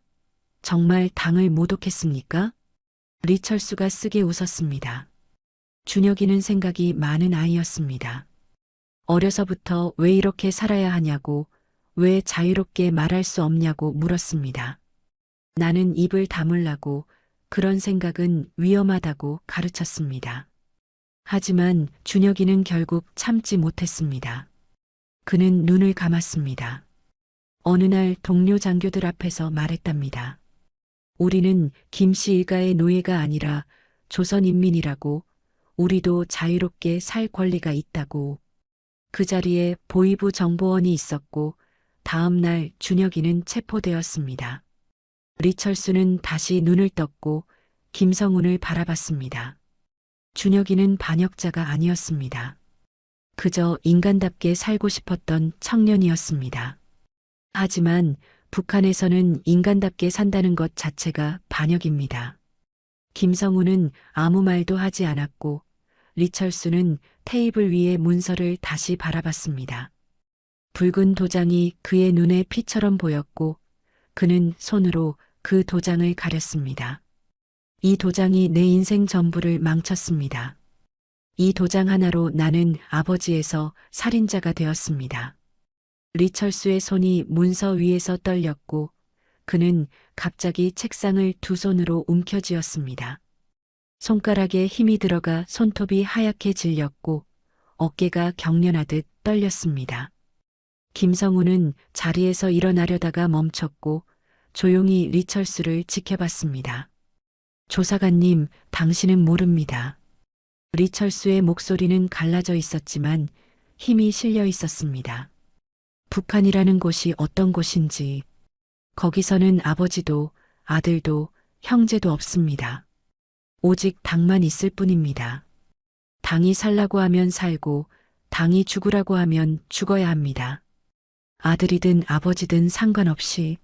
[SPEAKER 2] 정말 당을 모독했습니까? 리철수가 쓰게 웃었습니다. 준혁이는 생각이 많은 아이였습니다. 어려서부터 왜 이렇게 살아야 하냐고, 왜 자유롭게 말할 수 없냐고 물었습니다. 나는 입을 다물라고, 그런 생각은 위험하다고 가르쳤습니다. 하지만 준혁이는 결국 참지 못했습니다. 그는 눈을 감았습니다. 어느 날 동료 장교들 앞에서 말했답니다. 우리는 김씨 일가의 노예가 아니라 조선인민이라고, 우리도 자유롭게 살 권리가 있다고. 그 자리에 보위부 정보원이 있었고 다음 날 준혁이는 체포되었습니다. 리철수는 다시 눈을 떴고 김성훈을 바라봤습니다. 준혁이는 반역자가 아니었습니다. 그저 인간답게 살고 싶었던 청년이었습니다. 하지만 북한에서는 인간답게 산다는 것 자체가 반역입니다. 김성훈은 아무 말도 하지 않았고 리철수는 테이블 위의 문서를 다시 바라봤습니다. 붉은 도장이 그의 눈에 피처럼 보였고 그는 손으로 그 도장을 가렸습니다. 이 도장이 내 인생 전부를 망쳤습니다. 이 도장 하나로 나는 아버지에서 살인자가 되었습니다. 리철수의 손이 문서 위에서 떨렸고 그는 갑자기 책상을 두 손으로 움켜쥐었습니다. 손가락에 힘이 들어가 손톱이 하얗게 질렸고 어깨가 경련하듯 떨렸습니다. 김성우는 자리에서 일어나려다가 멈췄고 조용히 리철수를 지켜봤습니다. 조사관님, 당신은 모릅니다. 리철수의 목소리는 갈라져 있었지만 힘이 실려 있었습니다. 북한이라는 곳이 어떤 곳인지, 거기서는 아버지도 아들도 형제도 없습니다. 오직 당만 있을 뿐입니다. 당이 살라고 하면 살고 당이 죽으라고 하면 죽어야 합니다. 아들이든 아버지든 상관없이.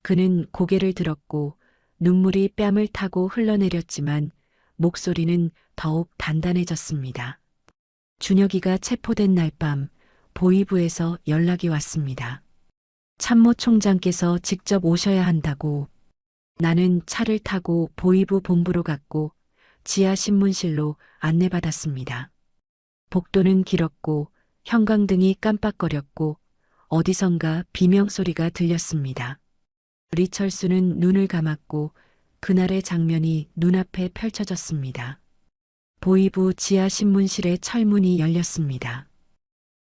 [SPEAKER 2] 그는 고개를 들었고 눈물이 뺨을 타고 흘러내렸지만 목소리는 더욱 단단해졌습니다. 준혁이가 체포된 날 밤 보위부에서 연락이 왔습니다. 참모총장께서 직접 오셔야 한다고. 나는 차를 타고 보위부 본부로 갔고 지하 신문실로 안내받았습니다. 복도는 길었고 형광등이 깜빡거렸고 어디선가 비명소리가 들렸습니다. 리철수는 눈을 감았고 그날의 장면이 눈앞에 펼쳐졌습니다. 보위부 지하 신문실의 철문이 열렸습니다.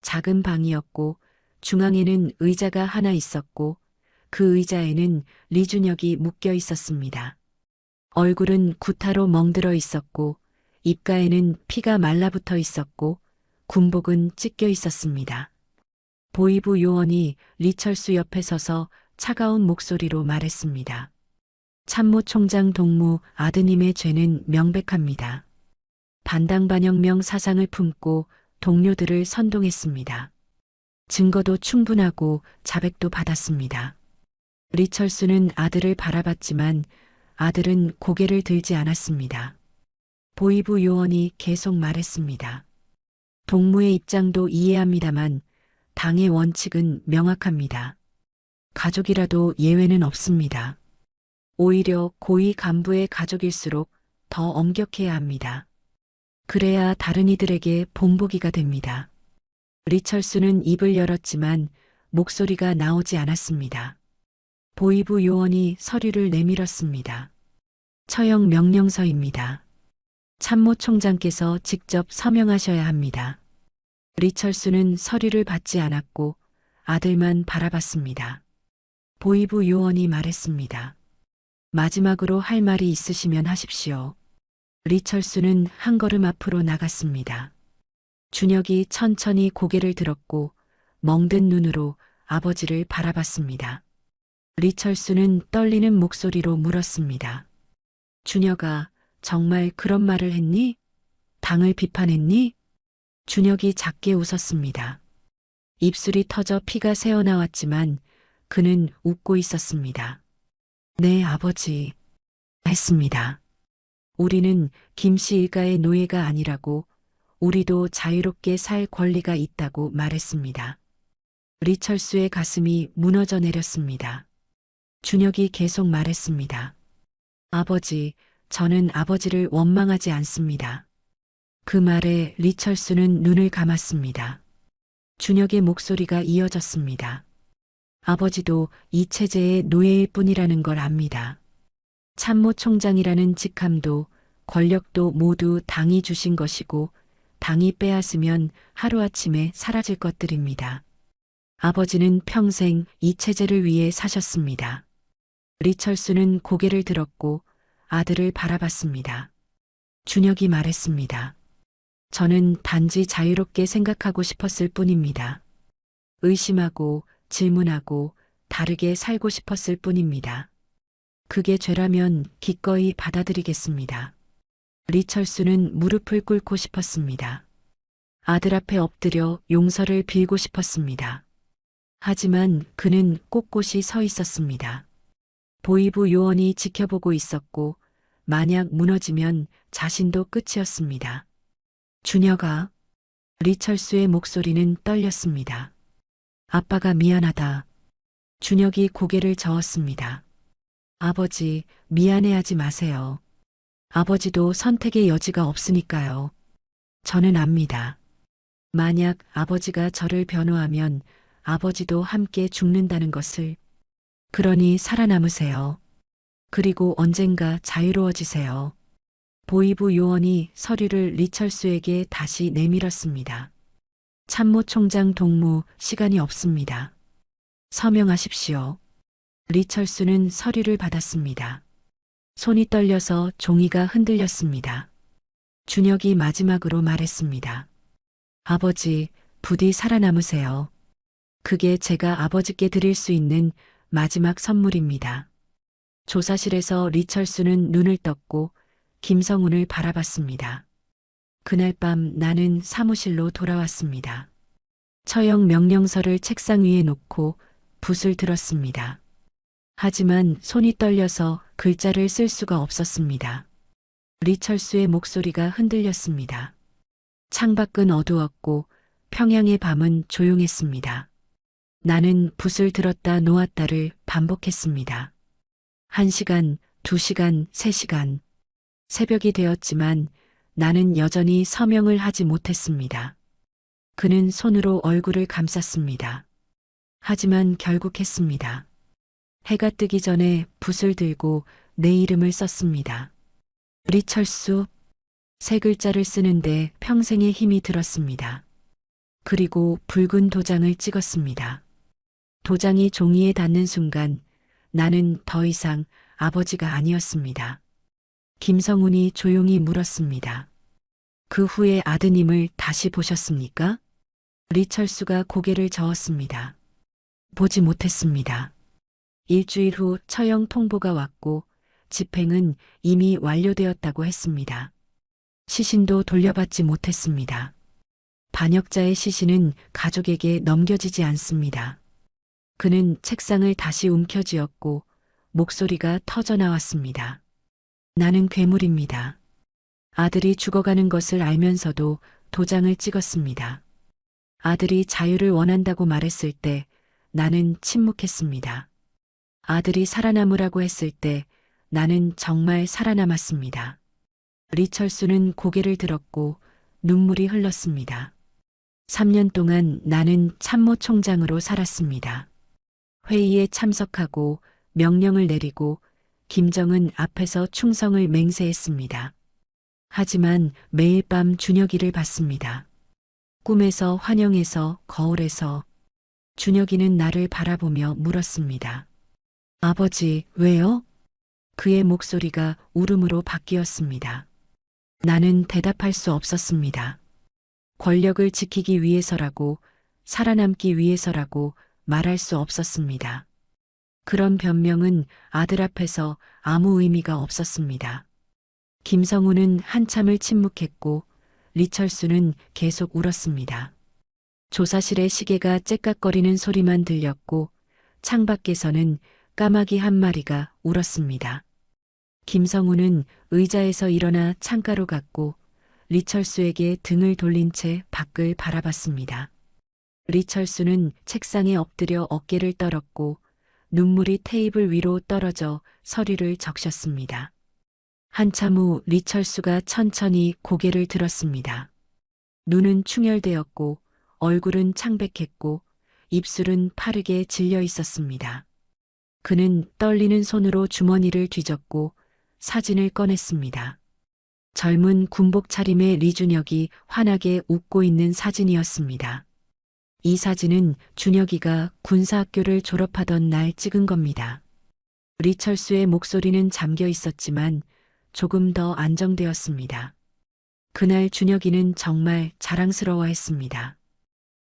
[SPEAKER 2] 작은 방이었고 중앙에는 의자가 하나 있었고 그 의자에는 리준혁이 묶여 있었습니다. 얼굴은 구타로 멍들어 있었고 입가에는 피가 말라붙어 있었고 군복은 찢겨 있었습니다. 보위부 요원이 리철수 옆에 서서 차가운 목소리로 말했습니다. 참모총장 동무 아드님의 죄는 명백합니다. 반당반혁명 사상을 품고 동료들을 선동했습니다. 증거도 충분하고 자백도 받았습니다. 리철수는 아들을 바라봤지만 아들은 고개를 들지 않았습니다. 보위부 요원이 계속 말했습니다. 동무의 입장도 이해합니다만 당의 원칙은 명확합니다. 가족이라도 예외는 없습니다. 오히려 고위 간부의 가족일수록 더 엄격해야 합니다. 그래야 다른 이들에게 본보기가 됩니다. 리철수는 입을 열었지만 목소리가 나오지 않았습니다. 보위부 요원이 서류를 내밀었습니다. 처형 명령서입니다. 참모총장께서 직접 서명하셔야 합니다. 리철수는 서류를 받지 않았고 아들만 바라봤습니다. 보위부 요원이 말했습니다. 마지막으로 할 말이 있으시면 하십시오. 리철수는 한 걸음 앞으로 나갔습니다. 준혁이 천천히 고개를 들었고 멍든 눈으로 아버지를 바라봤습니다. 리철수는 떨리는 목소리로 물었습니다. 준혁아, 정말 그런 말을 했니? 당을 비판했니? 준혁이 작게 웃었습니다. 입술이 터져 피가 새어나왔지만 그는 웃고 있었습니다. 네, 아버지. 했습니다. 우리는 김씨 일가의 노예가 아니라고, 우리도 자유롭게 살 권리가 있다고 말했습니다. 리철수의 가슴이 무너져 내렸습니다. 준혁이 계속 말했습니다. 아버지, 저는 아버지를 원망하지 않습니다. 그 말에 리철수는 눈을 감았습니다. 준혁의 목소리가 이어졌습니다. 아버지도 이 체제의 노예일 뿐이라는 걸 압니다. 참모총장이라는 직함도 권력도 모두 당이 주신 것이고 당이 빼앗으면 하루아침에 사라질 것들입니다. 아버지는 평생 이 체제를 위해 사셨습니다. 리철수는 고개를 들었고 아들을 바라봤습니다. 준혁이 말했습니다. 저는 단지 자유롭게 생각하고 싶었을 뿐입니다. 의심하고 질문하고 다르게 살고 싶었을 뿐입니다. 그게 죄라면 기꺼이 받아들이겠습니다. 리철수는 무릎을 꿇고 싶었습니다. 아들 앞에 엎드려 용서를 빌고 싶었습니다. 하지만 그는 꼿꼿이 서 있었습니다. 보위부 요원이 지켜보고 있었고 만약 무너지면 자신도 끝이었습니다. 준혁아, 리철수의 목소리는 떨렸습니다. 아빠가 미안하다. 준혁이 고개를 저었습니다. 아버지, 미안해하지 마세요. 아버지도 선택의 여지가 없으니까요. 저는 압니다. 만약 아버지가 저를 변호하면 아버지도 함께 죽는다는 것을. 그러니 살아남으세요. 그리고 언젠가 자유로워지세요. 보위부 요원이 서류를 리철수에게 다시 내밀었습니다. 참모총장 동무, 시간이 없습니다. 서명하십시오. 리철수는 서류를 받았습니다. 손이 떨려서 종이가 흔들렸습니다. 준혁이 마지막으로 말했습니다. 아버지, 부디 살아남으세요. 그게 제가 아버지께 드릴 수 있는 마지막 선물입니다. 조사실에서 리철수는 눈을 떴고 김성훈을 바라봤습니다. 그날 밤 나는 사무실로 돌아왔습니다. 처형 명령서를 책상 위에 놓고 붓을 들었습니다. 하지만 손이 떨려서 글자를 쓸 수가 없었습니다. 리철수의 목소리가 흔들렸습니다. 창밖은 어두웠고 평양의 밤은 조용했습니다. 나는 붓을 들었다 놓았다를 반복했습니다. 1시간, 2시간, 3시간. 새벽이 되었지만 나는 여전히 서명을 하지 못했습니다. 그는 손으로 얼굴을 감쌌습니다. 하지만 결국 했습니다. 해가 뜨기 전에 붓을 들고 내 이름을 썼습니다. 리철수. 3글자를 쓰는데 평생의 힘이 들었습니다. 그리고 붉은 도장을 찍었습니다. 도장이 종이에 닿는 순간 나는 더 이상 아버지가 아니었습니다. 김성훈이 조용히 물었습니다. 그 후에 아드님을 다시 보셨습니까? 리철수가 고개를 저었습니다. 보지 못했습니다. 일주일 후 처형 통보가 왔고 집행은 이미 완료되었다고 했습니다. 시신도 돌려받지 못했습니다. 반역자의 시신은 가족에게 넘겨지지 않습니다. 그는 책상을 다시 움켜쥐었고 목소리가 터져나왔습니다. 나는 괴물입니다. 아들이 죽어가는 것을 알면서도 도장을 찍었습니다. 아들이 자유를 원한다고 말했을 때 나는 침묵했습니다. 아들이 살아남으라고 했을 때 나는 정말 살아남았습니다. 리철수는 고개를 들었고 눈물이 흘렀습니다. 3년 동안 나는 참모총장으로 살았습니다. 회의에 참석하고 명령을 내리고 김정은 앞에서 충성을 맹세했습니다. 하지만 매일 밤 준혁이를 봤습니다. 꿈에서, 환영에서, 거울에서 준혁이는 나를 바라보며 물었습니다. 아버지, 왜요? 그의 목소리가 울음으로 바뀌었습니다. 나는 대답할 수 없었습니다. 권력을 지키기 위해서라고, 살아남기 위해서라고 말할 수 없었습니다. 그런 변명은 아들 앞에서 아무 의미가 없었습니다. 김성훈은 한참을 침묵했고 리철수는 계속 울었습니다. 조사실의 시계가 째깍거리는 소리만 들렸고 창밖에서는 까마귀 한 마리가 울었습니다. 김성훈은 의자에서 일어나 창가로 갔고 리철수에게 등을 돌린 채 밖을 바라봤습니다. 리철수는 책상에 엎드려 어깨를 떨었고 눈물이 테이블 위로 떨어져 서류를 적셨습니다. 한참 후 리철수가 천천히 고개를 들었습니다. 눈은 충혈되었고 얼굴은 창백했고 입술은 파르게 질려 있었습니다. 그는 떨리는 손으로 주머니를 뒤졌고 사진을 꺼냈습니다. 젊은 군복 차림의 리준혁이 환하게 웃고 있는 사진이었습니다. 이 사진은 준혁이가 군사학교를 졸업하던 날 찍은 겁니다. 리철수의 목소리는 잠겨 있었지만 조금 더 안정되었습니다. 그날 준혁이는 정말 자랑스러워했습니다.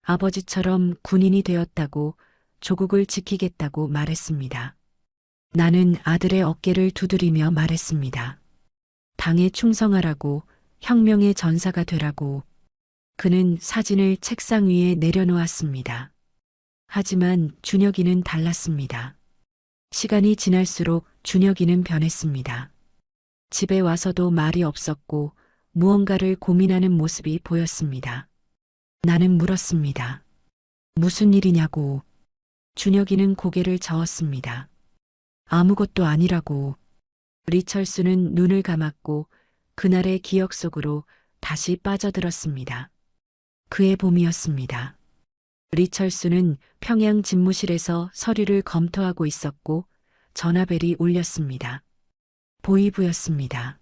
[SPEAKER 2] 아버지처럼 군인이 되었다고, 조국을 지키겠다고 말했습니다. 나는 아들의 어깨를 두드리며 말했습니다. 당에 충성하라고, 혁명의 전사가 되라고. 그는 사진을 책상 위에 내려놓았습니다. 하지만 준혁이는 달랐습니다. 시간이 지날수록 준혁이는 변했습니다. 집에 와서도 말이 없었고 무언가를 고민하는 모습이 보였습니다. 나는 물었습니다. 무슨 일이냐고. 준혁이는 고개를 저었습니다. 아무것도 아니라고. 리철수는 눈을 감았고 그날의 기억 속으로 다시 빠져들었습니다. 그의 봄이었습니다. 리철수는 평양 집무실에서 서류를 검토하고 있었고 전화벨이 울렸습니다. 보이부였습니다.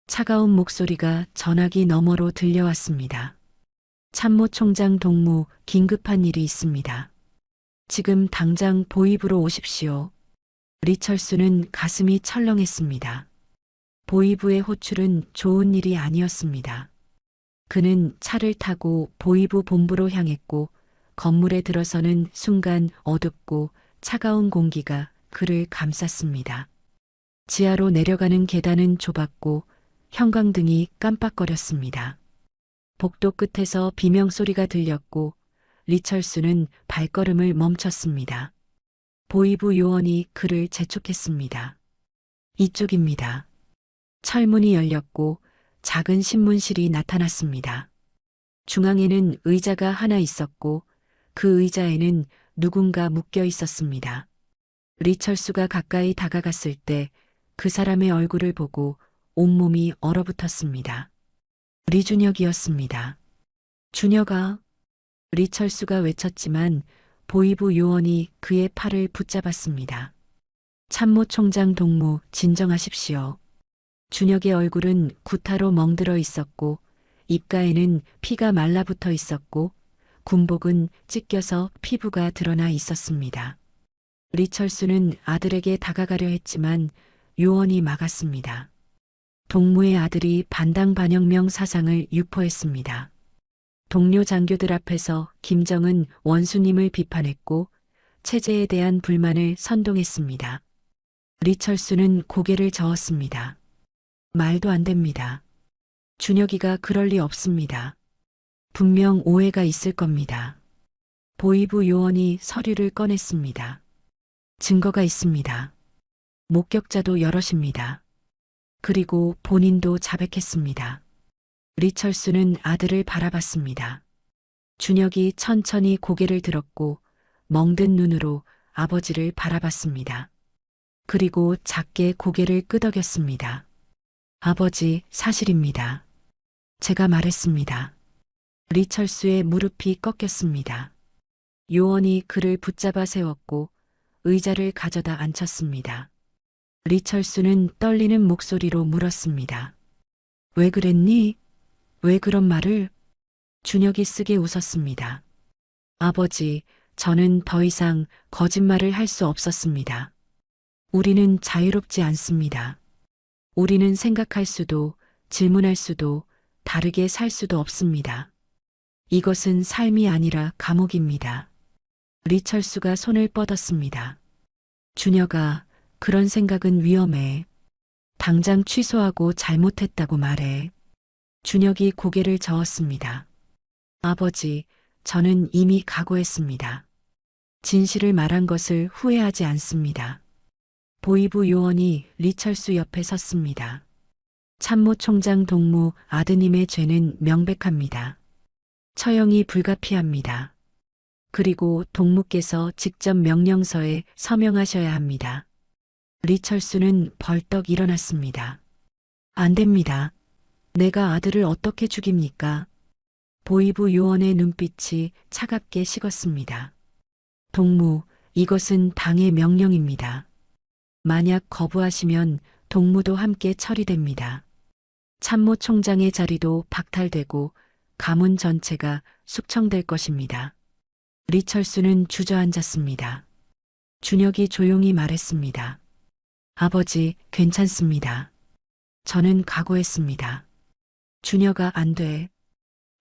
[SPEAKER 2] 차가운 목소리가 전화기 너머로 들려왔습니다. 참모총장 동무, 긴급한 일이 있습니다. 지금 당장 보이부로 오십시오. 리철수는 가슴이 철렁했습니다. 보이부의 호출은 좋은 일이 아니었습니다. 그는 차를 타고 보이부 본부로 향했고 건물에 들어서는 순간 어둡고 차가운 공기가 그를 감쌌습니다. 지하로 내려가는 계단은 좁았고 형광등이 깜빡거렸습니다. 복도 끝에서 비명소리가 들렸고 리철수는 발걸음을 멈췄습니다. 보이부 요원이 그를 재촉했습니다. 이쪽입니다. 철문이 열렸고 작은 신문실이 나타났습니다. 중앙에는 의자가 하나 있었고 그 의자에는 누군가 묶여 있었습니다. 리철수가 가까이 다가갔을 때 그 사람의 얼굴을 보고 온몸이 얼어붙었습니다. 리준혁이었습니다. 준혁아. 리철수가 외쳤지만 보이부 요원이 그의 팔을 붙잡았습니다. 참모총장 동무 진정하십시오. 준혁의 얼굴은 구타로 멍들어 있었고 입가에는 피가 말라붙어 있었고 군복은 찢겨서 피부가 드러나 있었습니다. 리철수는 아들에게 다가가려 했지만 요원이 막았습니다. 동무의 아들이 반당반혁명 사상을 유포했습니다. 동료 장교들 앞에서 김정은 원수님을 비판했고 체제에 대한 불만을 선동했습니다. 리철수는 고개를 저었습니다. 말도 안 됩니다. 준혁이가 그럴 리 없습니다. 분명 오해가 있을 겁니다. 보이부 요원이 서류를 꺼냈습니다. 증거가 있습니다. 목격자도 여럿입니다. 그리고 본인도 자백했습니다. 리철수는 아들을 바라봤습니다. 준혁이 천천히 고개를 들었고 멍든 눈으로 아버지를 바라봤습니다. 그리고 작게 고개를 끄덕였습니다. 아버지, 사실입니다. 제가 말했습니다. 리철수의 무릎이 꺾였습니다. 요원이 그를 붙잡아 세웠고 의자를 가져다 앉혔습니다. 리철수는 떨리는 목소리로 물었습니다. 왜 그랬니? 왜 그런 말을? 준혁이 쓰게 웃었습니다. 아버지, 저는 더 이상 거짓말을 할 수 없었습니다. 우리는 자유롭지 않습니다. 우리는 생각할 수도, 질문할 수도, 다르게 살 수도 없습니다. 이것은 삶이 아니라 감옥입니다. 리철수가 손을 뻗었습니다. 준혁아, 그런 생각은 위험해. 당장 취소하고 잘못했다고 말해. 준혁이 고개를 저었습니다. 아버지, 저는 이미 각오했습니다. 진실을 말한 것을 후회하지 않습니다. 보이부 요원이 리철수 옆에 섰습니다. 참모총장 동무 아드님의 죄는 명백합니다. 처형이 불가피합니다. 그리고 동무께서 직접 명령서에 서명하셔야 합니다. 리철수는 벌떡 일어났습니다. 안 됩니다. 내가 아들을 어떻게 죽입니까? 보이부 요원의 눈빛이 차갑게 식었습니다. 동무, 이것은 당의 명령입니다. 만약 거부하시면 동무도 함께 처리됩니다. 참모총장의 자리도 박탈되고 가문 전체가 숙청될 것입니다. 리철수는 주저앉았습니다. 준혁이 조용히 말했습니다. 아버지, 괜찮습니다. 저는 각오했습니다. 준혁아, 안 돼.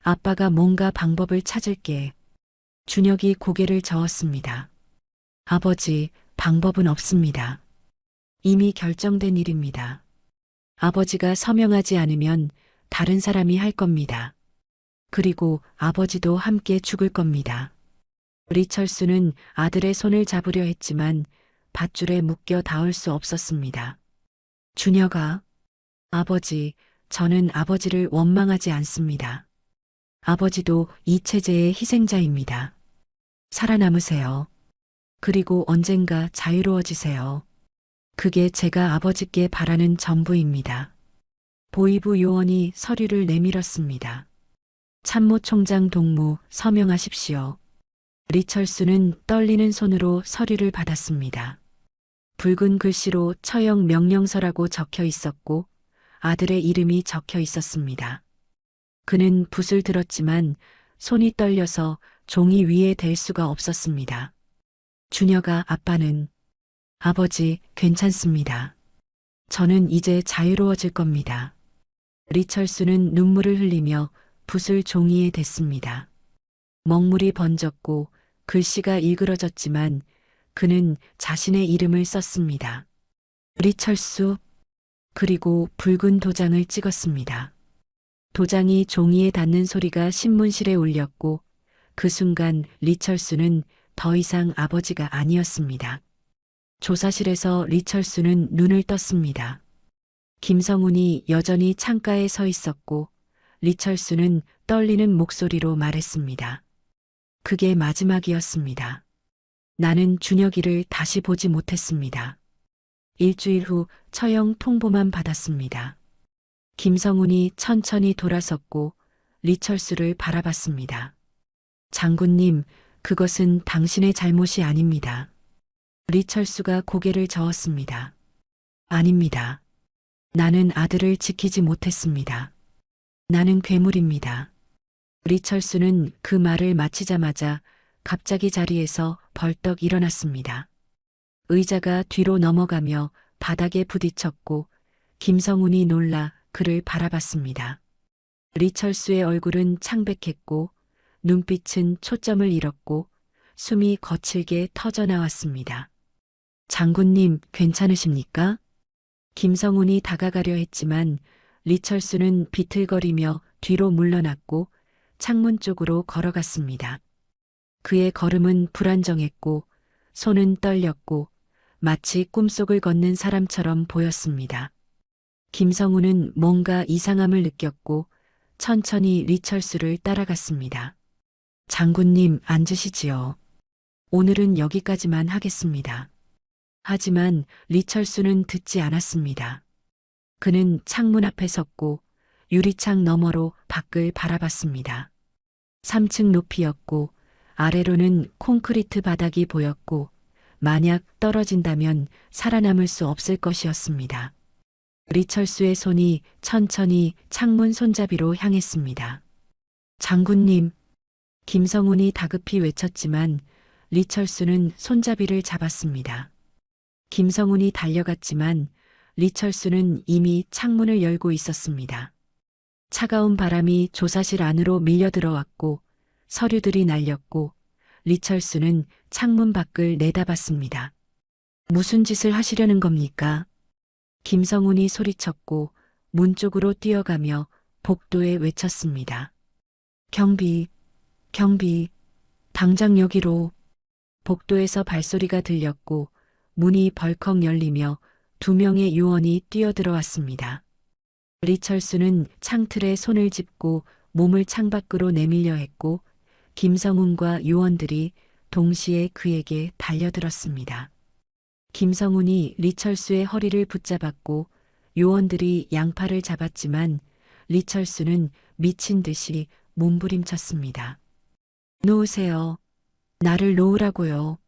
[SPEAKER 2] 아빠가 뭔가 방법을 찾을게. 준혁이 고개를 저었습니다. 아버지, 방법은 없습니다. 이미 결정된 일입니다. 아버지가 서명하지 않으면 다른 사람이 할 겁니다. 그리고 아버지도 함께 죽을 겁니다. 리철수는 아들의 손을 잡으려 했지만 밧줄에 묶여 닿을 수 없었습니다. 준혁아, 아버지, 저는 아버지를 원망하지 않습니다. 아버지도 이 체제의 희생자입니다. 살아남으세요. 그리고 언젠가 자유로워지세요. 그게 제가 아버지께 바라는 전부입니다. 보이부 요원이 서류를 내밀었습니다. 참모총장 동무 서명하십시오. 리철수는 떨리는 손으로 서류를 받았습니다. 붉은 글씨로 처형 명령서라고 적혀 있었고 아들의 이름이 적혀 있었습니다. 그는 붓을 들었지만 손이 떨려서 종이 위에 댈 수가 없었습니다. 준혁아, 아빠는 아버지, 괜찮습니다. 저는 이제 자유로워질 겁니다. 리철수는 눈물을 흘리며 붓을 종이에 댔습니다. 먹물이 번졌고 글씨가 일그러졌지만 그는 자신의 이름을 썼습니다. 리철수. 그리고 붉은 도장을 찍었습니다. 도장이 종이에 닿는 소리가 신문실에 울렸고 그 순간 리철수는 더 이상 아버지가 아니었습니다. 조사실에서 리철수는 눈을 떴습니다. 김성훈이 여전히 창가에 서 있었고 리철수는 떨리는 목소리로 말했습니다. 그게 마지막이었습니다. 나는 준혁이를 다시 보지 못했습니다. 일주일 후 처형 통보만 받았습니다. 김성훈이 천천히 돌아섰고 리철수를 바라봤습니다. 장군님, 그것은 당신의 잘못이 아닙니다. 리철수가 고개를 저었습니다. 아닙니다. 나는 아들을 지키지 못했습니다. 나는 괴물입니다. 리철수는 그 말을 마치자마자 갑자기 자리에서 벌떡 일어났습니다. 의자가 뒤로 넘어가며 바닥에 부딪혔고 김성훈이 놀라 그를 바라봤습니다. 리철수의 얼굴은 창백했고 눈빛은 초점을 잃었고 숨이 거칠게 터져나왔습니다. 장군님, 괜찮으십니까? 김성훈이 다가가려 했지만 리철수는 비틀거리며 뒤로 물러났고 창문 쪽으로 걸어갔습니다. 그의 걸음은 불안정했고 손은 떨렸고 마치 꿈속을 걷는 사람처럼 보였습니다. 김성훈은 뭔가 이상함을 느꼈고 천천히 리철수를 따라갔습니다. 장군님, 앉으시지요. 오늘은 여기까지만 하겠습니다. 하지만 리철수는 듣지 않았습니다. 그는 창문 앞에 섰고 유리창 너머로 밖을 바라봤습니다. 3층 높이였고 아래로는 콘크리트 바닥이 보였고 만약 떨어진다면 살아남을 수 없을 것이었습니다. 리철수의 손이 천천히 창문 손잡이로 향했습니다. 장군님. 김성훈이 다급히 외쳤지만 리철수는 손잡이를 잡았습니다. 김성훈이 달려갔지만 리철수는 이미 창문을 열고 있었습니다. 차가운 바람이 조사실 안으로 밀려 들어왔고 서류들이 날렸고 리철수는 창문 밖을 내다봤습니다. 무슨 짓을 하시려는 겁니까? 김성훈이 소리쳤고 문 쪽으로 뛰어가며 복도에 외쳤습니다. 경비, 당장 여기로. 복도에서 발소리가 들렸고 문이 벌컥 열리며 2명의 요원이 뛰어들어왔습니다. 리철수는 창틀에 손을 짚고 몸을 창밖으로 내밀려 했고 김성훈과 요원들이 동시에 그에게 달려들었습니다. 김성훈이 리철수의 허리를 붙잡았고 요원들이 양팔을 잡았지만 리철수는 미친 듯이 몸부림쳤습니다. 놓으세요. 나를 놓으라고요.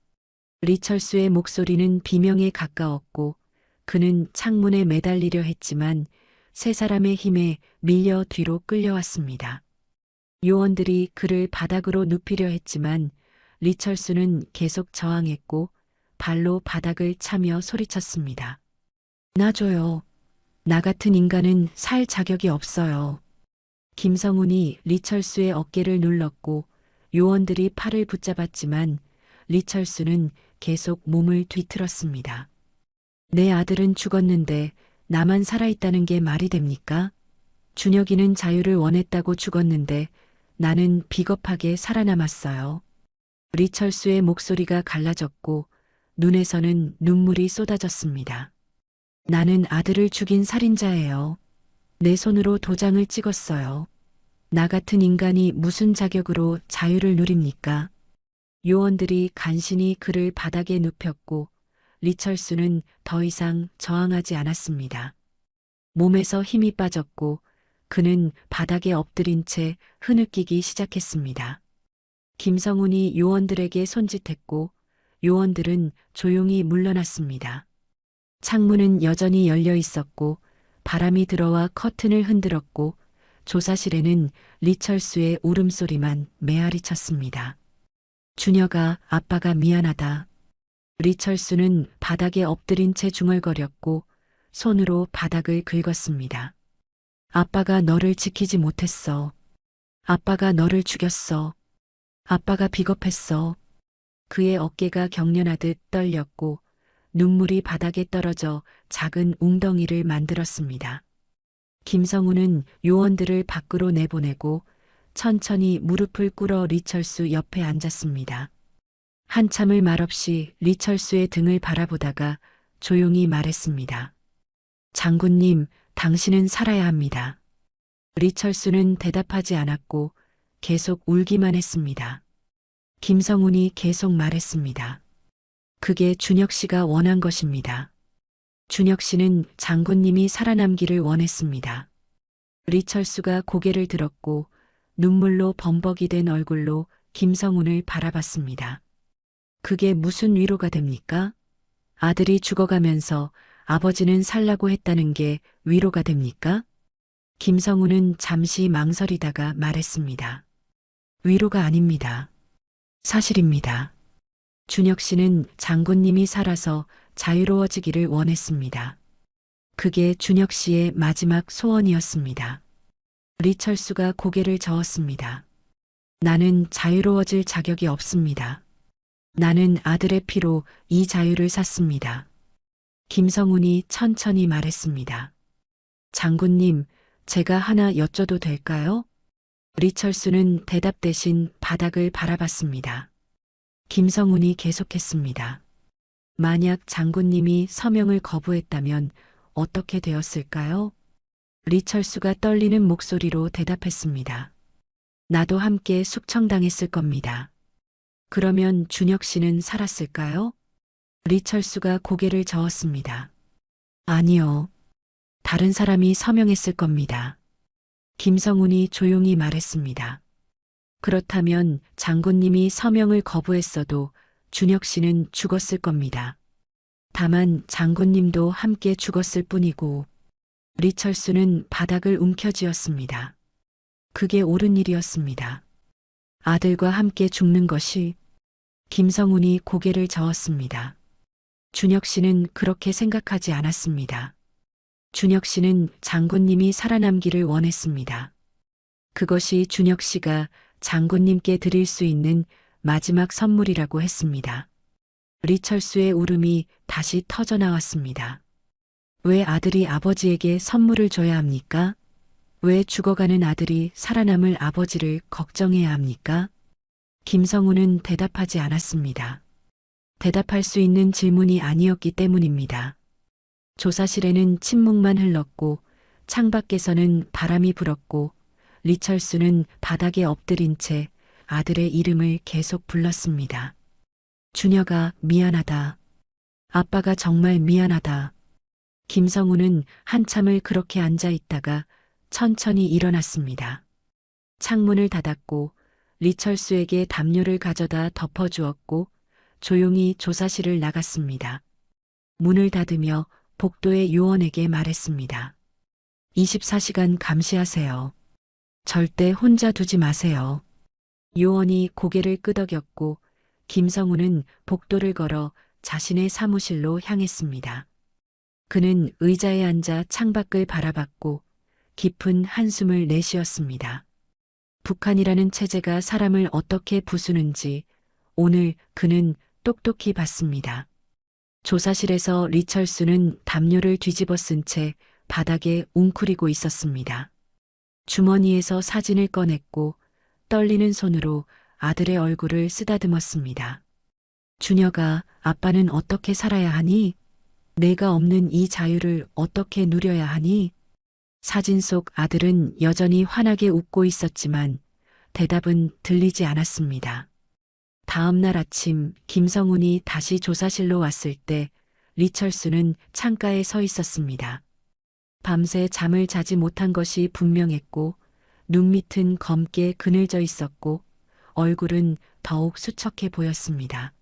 [SPEAKER 2] 리철수의 목소리는 비명에 가까웠고 그는 창문에 매달리려 했지만 세 사람의 힘에 밀려 뒤로 끌려왔습니다. 요원들이 그를 바닥으로 눕히려 했지만 리철수는 계속 저항했고 발로 바닥을 차며 소리쳤습니다. 놔줘요. 나 같은 인간은 살 자격이 없어요. 김성훈이 리철수의 어깨를 눌렀고 요원들이 팔을 붙잡았지만 리철수는 계속 몸을 뒤틀었습니다. 내 아들은 죽었는데 나만 살아있다는 게 말이 됩니까? 준혁이는 자유를 원했다고 죽었는데 나는 비겁하게 살아남았어요. 리철수의 목소리가 갈라졌고 눈에서는 눈물이 쏟아졌습니다. 나는 아들을 죽인 살인자예요. 내 손으로 도장을 찍었어요. 나 같은 인간이 무슨 자격으로 자유를 누립니까? 요원들이 간신히 그를 바닥에 눕혔고 리철수는 더 이상 저항하지 않았습니다. 몸에서 힘이 빠졌고 그는 바닥에 엎드린 채 흐느끼기 시작했습니다. 김성훈이 요원들에게 손짓했고 요원들은 조용히 물러났습니다. 창문은 여전히 열려 있었고 바람이 들어와 커튼을 흔들었고 조사실에는 리철수의 울음소리만 메아리 쳤습니다. 준혁아, 아빠가 미안하다. 리철수는 바닥에 엎드린 채 중얼거렸고 손으로 바닥을 긁었습니다. 아빠가 너를 지키지 못했어. 아빠가 너를 죽였어. 아빠가 비겁했어. 그의 어깨가 경련하듯 떨렸고 눈물이 바닥에 떨어져 작은 웅덩이를 만들었습니다. 김성우는 요원들을 밖으로 내보내고 천천히 무릎을 꿇어 리철수 옆에 앉았습니다. 한참을 말없이 리철수의 등을 바라보다가 조용히 말했습니다. 장군님, 당신은 살아야 합니다. 리철수는 대답하지 않았고 계속 울기만 했습니다. 김성훈이 계속 말했습니다. 그게 준혁 씨가 원한 것입니다. 준혁 씨는 장군님이 살아남기를 원했습니다. 리철수가 고개를 들었고 눈물로 범벅이 된 얼굴로 김성훈을 바라봤습니다. 그게 무슨 위로가 됩니까? 아들이 죽어가면서 아버지는 살라고 했다는 게 위로가 됩니까? 김성훈은 잠시 망설이다가 말했습니다. 위로가 아닙니다. 사실입니다. 준혁 씨는 장군님이 살아서 자유로워지기를 원했습니다. 그게 준혁 씨의 마지막 소원이었습니다. 리철수가 고개를 저었습니다. 나는 자유로워질 자격이 없습니다. 나는 아들의 피로 이 자유를 샀습니다. 김성훈이 천천히 말했습니다. 장군님, 제가 하나 여쭤도 될까요? 리철수는 대답 대신 바닥을 바라봤습니다. 김성훈이 계속했습니다. 만약 장군님이 서명을 거부했다면 어떻게 되었을까요? 리철수가 떨리는 목소리로 대답했습니다. 나도 함께 숙청당했을 겁니다. 그러면 준혁 씨는 살았을까요? 리철수가 고개를 저었습니다. 아니요. 다른 사람이 서명했을 겁니다. 김성훈이 조용히 말했습니다. 그렇다면 장군님이 서명을 거부했어도 준혁 씨는 죽었을 겁니다. 다만 장군님도 함께 죽었을 뿐이고 리철수는 바닥을 움켜쥐었습니다. 그게 옳은 일이었습니다. 아들과 함께 죽는 것이 김성훈이 고개를 저었습니다. 준혁 씨는 그렇게 생각하지 않았습니다. 준혁 씨는 장군님이 살아남기를 원했습니다. 그것이 준혁 씨가 장군님께 드릴 수 있는 마지막 선물이라고 했습니다. 리철수의 울음이 다시 터져 나왔습니다. 왜 아들이 아버지에게 선물을 줘야 합니까? 왜 죽어가는 아들이 살아남을 아버지를 걱정해야 합니까? 김성훈은 대답하지 않았습니다. 대답할 수 있는 질문이 아니었기 때문입니다. 조사실에는 침묵만 흘렀고 창밖에서는 바람이 불었고 리철수는 바닥에 엎드린 채 아들의 이름을 계속 불렀습니다. 준혁아, 미안하다. 아빠가 정말 미안하다. 김성우는 한참을 그렇게 앉아 있다가 천천히 일어났습니다. 창문을 닫았고 리철수에게 담요를 가져다 덮어주었고 조용히 조사실을 나갔습니다. 문을 닫으며 복도의 요원에게 말했습니다. 24시간 감시하세요. 절대 혼자 두지 마세요. 요원이 고개를 끄덕였고 김성우는 복도를 걸어 자신의 사무실로 향했습니다. 그는 의자에 앉아 창밖을 바라봤고 깊은 한숨을 내쉬었습니다. 북한이라는 체제가 사람을 어떻게 부수는지 오늘 그는 똑똑히 봤습니다. 조사실에서 리철수는 담요를 뒤집어 쓴 채 바닥에 웅크리고 있었습니다. 주머니에서 사진을 꺼냈고 떨리는 손으로 아들의 얼굴을 쓰다듬었습니다. 준혁아, 아빠는 어떻게 살아야 하니? 내가 없는 이 자유를 어떻게 누려야 하니? 사진 속 아들은 여전히 환하게 웃고 있었지만 대답은 들리지 않았습니다. 다음 날 아침 김성훈이 다시 조사실로 왔을 때 리철수는 창가에 서 있었습니다. 밤새 잠을 자지 못한 것이 분명했고 눈밑은 검게 그늘져 있었고 얼굴은 더욱 수척해 보였습니다.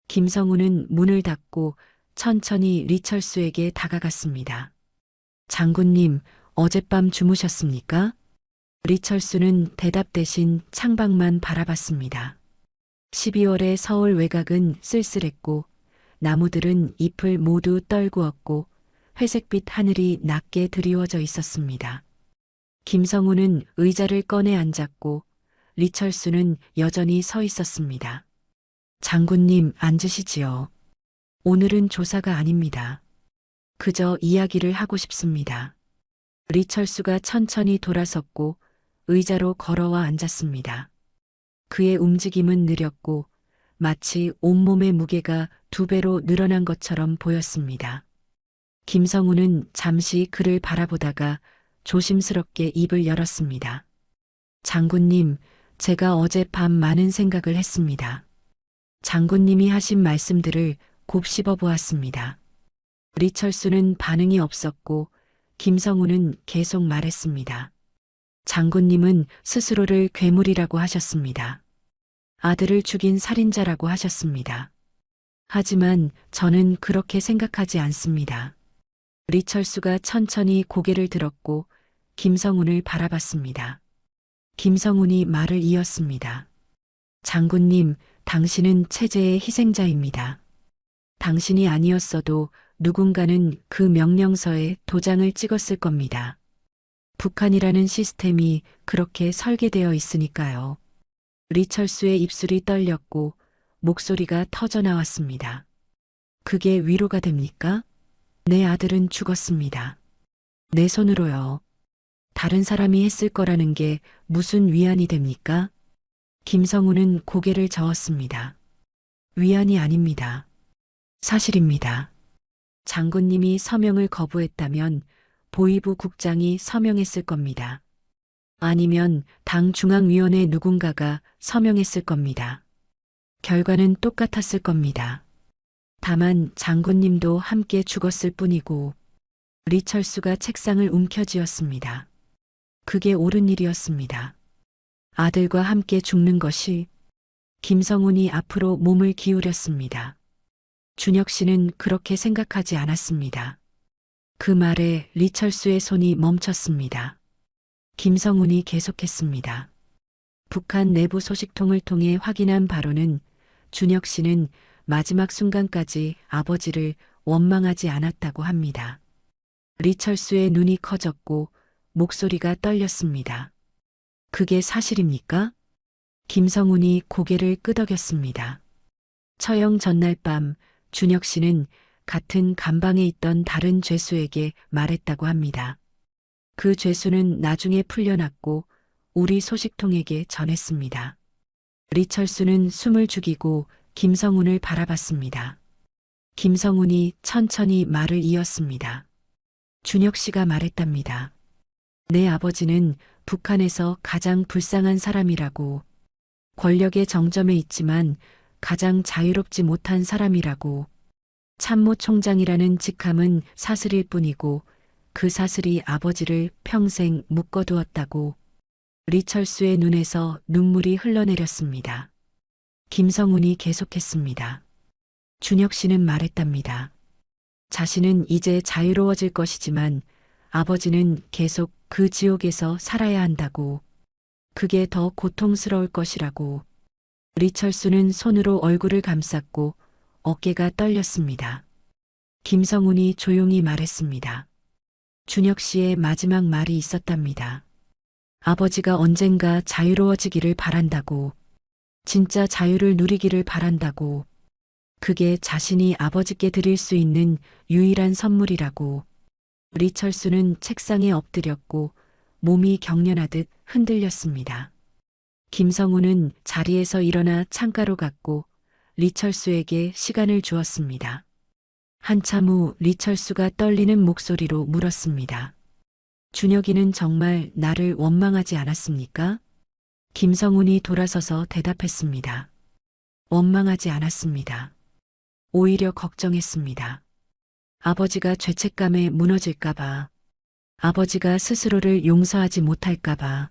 [SPEAKER 2] 김성훈은 문을 닫고 천천히 리철수에게 다가갔습니다. 장군님, 어젯밤 주무셨습니까? 리철수는 대답 대신 창밖만 바라봤습니다. 12월의 서울 외곽은 쓸쓸했고 나무들은 잎을 모두 떨구었고 회색빛 하늘이 낮게 드리워져 있었습니다. 김성우는 의자를 꺼내 앉았고 리철수는 여전히 서 있었습니다. 장군님, 앉으시지요. 오늘은 조사가 아닙니다. 그저 이야기를 하고 싶습니다. 리철수가 천천히 돌아섰고 의자로 걸어와 앉았습니다. 그의 움직임은 느렸고 마치 온몸의 무게가 2배로 늘어난 것처럼 보였습니다. 김성우는 잠시 그를 바라보다가 조심스럽게 입을 열었습니다. 장군님, 제가 어젯밤 많은 생각을 했습니다. 장군님이 하신 말씀들을 곱씹어 보았습니다. 리철수는 반응이 없었고 김성우는 계속 말했습니다. 장군님은 스스로를 괴물이라고 하셨습니다. 아들을 죽인 살인자라고 하셨습니다. 하지만 저는 그렇게 생각하지 않습니다. 리철수가 천천히 고개를 들었고 김성운을 바라봤습니다. 김성운이 말을 이었습니다. 장군님, 당신은 체제의 희생자입니다. 당신이 아니었어도 누군가는 그 명령서에 도장을 찍었을 겁니다. 북한이라는 시스템이 그렇게 설계되어 있으니까요. 리철수의 입술이 떨렸고 목소리가 터져 나왔습니다. 그게 위로가 됩니까? 내 아들은 죽었습니다. 내 손으로요. 다른 사람이 했을 거라는 게 무슨 위안이 됩니까? 김성우는 고개를 저었습니다. 위안이 아닙니다. 사실입니다. 장군님이 서명을 거부했다면 보위부 국장이 서명했을 겁니다. 아니면 당 중앙위원회 누군가가 서명했을 겁니다. 결과는 똑같았을 겁니다. 다만 장군님도 함께 죽었을 뿐이고 리철수가 책상을 움켜쥐었습니다. 그게 옳은 일이었습니다. 아들과 함께 죽는 것이. 김성운이 앞으로 몸을 기울였습니다. 준혁 씨는 그렇게 생각하지 않았습니다. 그 말에 리철수의 손이 멈췄습니다. 김성운이 계속했습니다. 북한 내부 소식통을 통해 확인한 바로는 준혁 씨는 마지막 순간까지 아버지를 원망하지 않았다고 합니다. 리철수의 눈이 커졌고 목소리가 떨렸습니다. 그게 사실입니까? 김성운이 고개를 끄덕였습니다. 처형 전날 밤 준혁 씨는 같은 감방에 있던 다른 죄수에게 말했다고 합니다. 그 죄수는 나중에 풀려났고 우리 소식통에게 전했습니다. 리철수는 숨을 죽이고 김성운을 바라봤습니다. 김성운이 천천히 말을 이었습니다. 준혁 씨가 말했답니다. 내 아버지는 북한에서 가장 불쌍한 사람이라고, 권력의 정점에 있지만 가장 자유롭지 못한 사람이라고, 참모총장이라는 직함은 사슬일 뿐이고 그 사슬이 아버지를 평생 묶어두었다고. 리철수의 눈에서 눈물이 흘러내렸습니다. 김성운이 계속했습니다. 준혁 씨는 말했답니다. 자신은 이제 자유로워질 것이지만 아버지는 계속 그 지옥에서 살아야 한다고. 그게 더 고통스러울 것이라고. 리철수는 손으로 얼굴을 감쌌고 어깨가 떨렸습니다. 김성운이 조용히 말했습니다. 준혁 씨의 마지막 말이 있었답니다. 아버지가 언젠가 자유로워지기를 바란다고. 진짜 자유를 누리기를 바란다고. 그게 자신이 아버지께 드릴 수 있는 유일한 선물이라고. 리철수는 책상에 엎드렸고 몸이 경련하듯 흔들렸습니다. 김성우는 자리에서 일어나 창가로 갔고 리철수에게 시간을 주었습니다. 한참 후 리철수가 떨리는 목소리로 물었습니다. 준혁이는 정말 나를 원망하지 않았습니까? 김성운이 돌아서서 대답했습니다. 원망하지 않았습니다. 오히려 걱정했습니다. 아버지가 죄책감에 무너질까봐, 아버지가 스스로를 용서하지 못할까봐.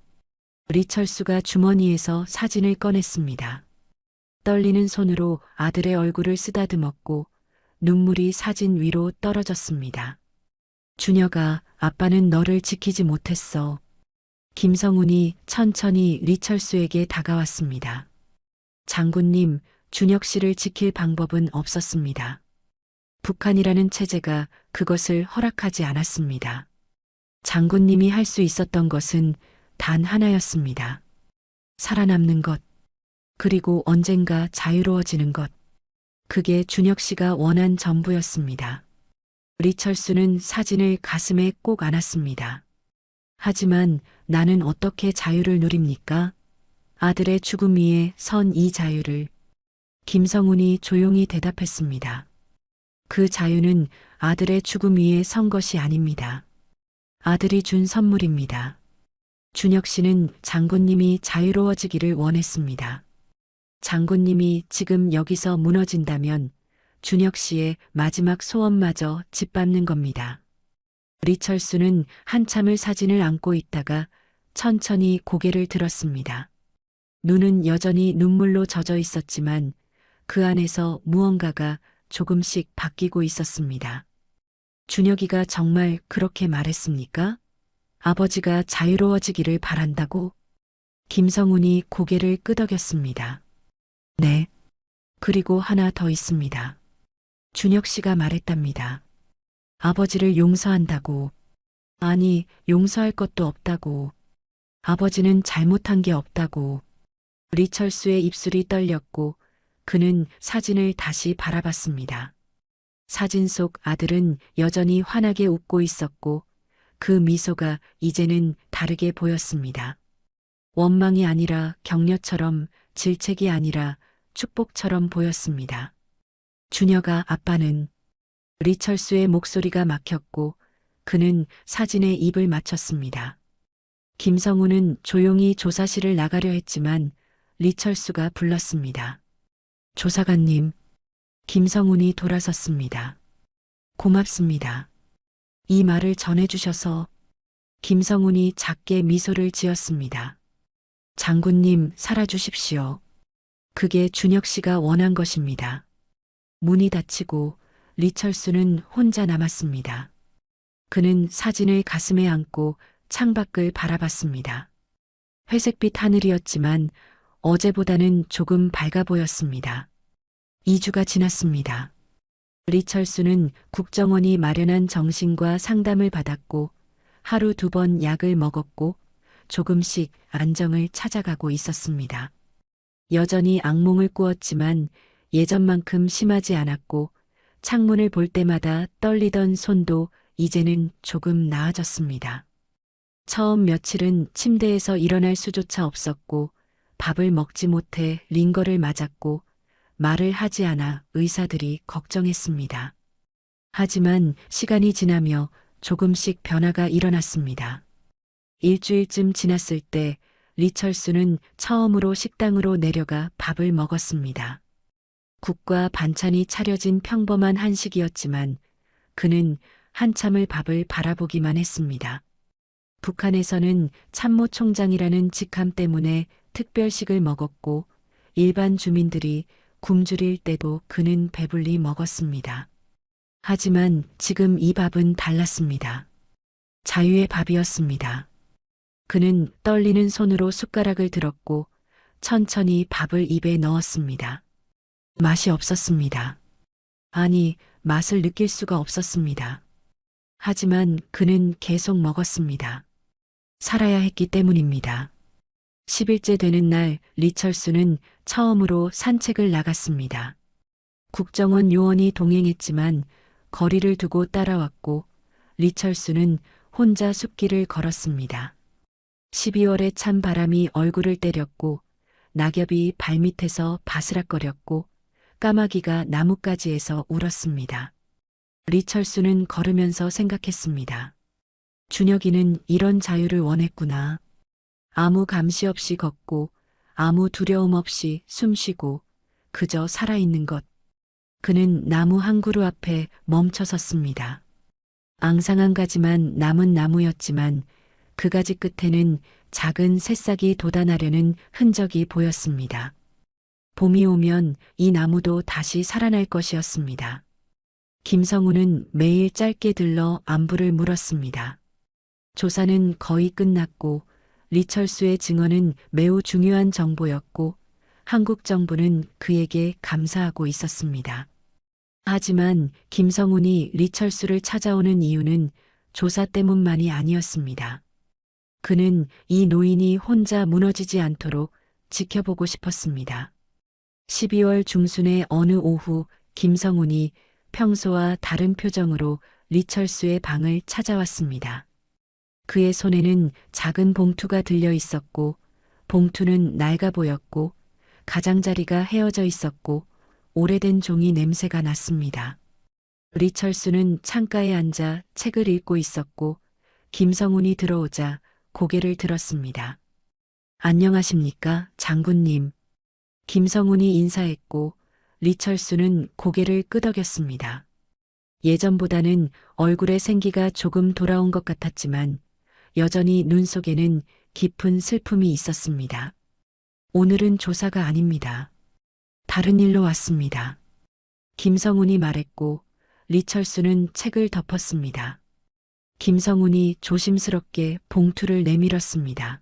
[SPEAKER 2] 리철수가 주머니에서 사진을 꺼냈습니다. 떨리는 손으로 아들의 얼굴을 쓰다듬었고 눈물이 사진 위로 떨어졌습니다. 준혁아, 아빠는 너를 지키지 못했어. 김성운이 천천히 리철수에게 다가왔습니다. 장군님, 준혁 씨를 지킬 방법은 없었습니다. 북한이라는 체제가 그것을 허락하지 않았습니다. 장군님이 할 수 있었던 것은 단 하나였습니다. 살아남는 것, 그리고 언젠가 자유로워지는 것. 그게 준혁 씨가 원한 전부였습니다. 리철수는 사진을 가슴에 꼭 안았습니다. 하지만 나는 어떻게 자유를 누립니까? 아들의 죽음 위에 선 이 자유를. 김성훈이 조용히 대답했습니다. 그 자유는 아들의 죽음 위에 선 것이 아닙니다. 아들이 준 선물입니다. 준혁 씨는 장군님이 자유로워지기를 원했습니다. 장군님이 지금 여기서 무너진다면 준혁 씨의 마지막 소원마저 짓밟는 겁니다. 리철수는 한참을 사진을 안고 있다가 천천히 고개를 들었습니다. 눈은 여전히 눈물로 젖어 있었지만 그 안에서 무언가가 조금씩 바뀌고 있었습니다. 준혁이가 정말 그렇게 말했습니까? 아버지가 자유로워지기를 바란다고? 김성훈이 고개를 끄덕였습니다. 네. 그리고 하나 더 있습니다. 준혁 씨가 말했답니다. 아버지를 용서한다고. 아니, 용서할 것도 없다고. 아버지는 잘못한 게 없다고. 리철수의 입술이 떨렸고 그는 사진을 다시 바라봤습니다. 사진 속 아들은 여전히 환하게 웃고 있었고 그 미소가 이제는 다르게 보였습니다. 원망이 아니라 격려처럼, 질책이 아니라 축복처럼 보였습니다. 준혁아, 아빠는. 리철수의 목소리가 막혔고 그는 사진에 입을 맞췄습니다. 김성훈은 조용히 조사실을 나가려 했지만 리철수가 불렀습니다. 조사관님. 김성훈이 돌아섰습니다. 고맙습니다. 이 말을 전해주셔서. 김성훈이 작게 미소를 지었습니다. 장군님, 살아주십시오. 그게 준혁 씨가 원한 것입니다. 문이 닫히고 리철수는 혼자 남았습니다. 그는 사진을 가슴에 안고 창밖을 바라봤습니다. 회색빛 하늘이었지만 어제보다는 조금 밝아 보였습니다. 2주가 지났습니다. 리철수는 국정원이 마련한 정신과 상담을 받았고 하루 2번 약을 먹었고 조금씩 안정을 찾아가고 있었습니다. 여전히 악몽을 꾸었지만 예전만큼 심하지 않았고 창문을 볼 때마다 떨리던 손도 이제는 조금 나아졌습니다. 처음 며칠은 침대에서 일어날 수조차 없었고 밥을 먹지 못해 링거를 맞았고 말을 하지 않아 의사들이 걱정했습니다. 하지만 시간이 지나며 조금씩 변화가 일어났습니다. 일주일쯤 지났을 때 리철수는 처음으로 식당으로 내려가 밥을 먹었습니다. 국과 반찬이 차려진 평범한 한식이었지만 그는 한참을 밥을 바라보기만 했습니다. 북한에서는 참모총장이라는 직함 때문에 특별식을 먹었고 일반 주민들이 굶주릴 때도 그는 배불리 먹었습니다. 하지만 지금 이 밥은 달랐습니다. 자유의 밥이었습니다. 그는 떨리는 손으로 숟가락을 들었고 천천히 밥을 입에 넣었습니다. 맛이 없었습니다. 아니, 맛을 느낄 수가 없었습니다. 하지만 그는 계속 먹었습니다. 살아야 했기 때문입니다. 10일째 되는 날 리철수는 처음으로 산책을 나갔습니다. 국정원 요원이 동행했지만 거리를 두고 따라왔고 리철수는 혼자 숲길을 걸었습니다. 12월의 찬 바람이 얼굴을 때렸고 낙엽이 발밑에서 바스락거렸고 까마귀가 나뭇가지에서 울었습니다. 리철수는 걸으면서 생각했습니다. 준혁이는 이런 자유를 원했구나. 아무 감시 없이 걷고 아무 두려움 없이 숨쉬고 그저 살아있는 것. 그는 나무 한 그루 앞에 멈춰 섰습니다. 앙상한 가지만 남은 나무였지만 그 가지 끝에는 작은 새싹이 돋아나려는 흔적이 보였습니다. 봄이 오면 이 나무도 다시 살아날 것이었습니다. 김성훈은 매일 짧게 들러 안부를 물었습니다. 조사는 거의 끝났고 리철수의 증언은 매우 중요한 정보였고 한국 정부는 그에게 감사하고 있었습니다. 하지만 김성훈이 리철수를 찾아오는 이유는 조사 때문만이 아니었습니다. 그는 이 노인이 혼자 무너지지 않도록 지켜보고 싶었습니다. 12월 중순의 어느 오후 김성훈이 평소와 다른 표정으로 리철수의 방을 찾아왔습니다. 그의 손에는 작은 봉투가 들려 있었고 봉투는 낡아 보였고 가장자리가 헤어져 있었고 오래된 종이 냄새가 났습니다. 리철수는 창가에 앉아 책을 읽고 있었고 김성훈이 들어오자 고개를 들었습니다. 안녕하십니까, 장군님. 김성훈이 인사했고 리철수는 고개를 끄덕였습니다. 예전보다는 얼굴에 생기가 조금 돌아온 것 같았지만 여전히 눈 속에는 깊은 슬픔이 있었습니다. 오늘은 조사가 아닙니다. 다른 일로 왔습니다. 김성훈이 말했고 리철수는 책을 덮었습니다. 김성훈이 조심스럽게 봉투를 내밀었습니다.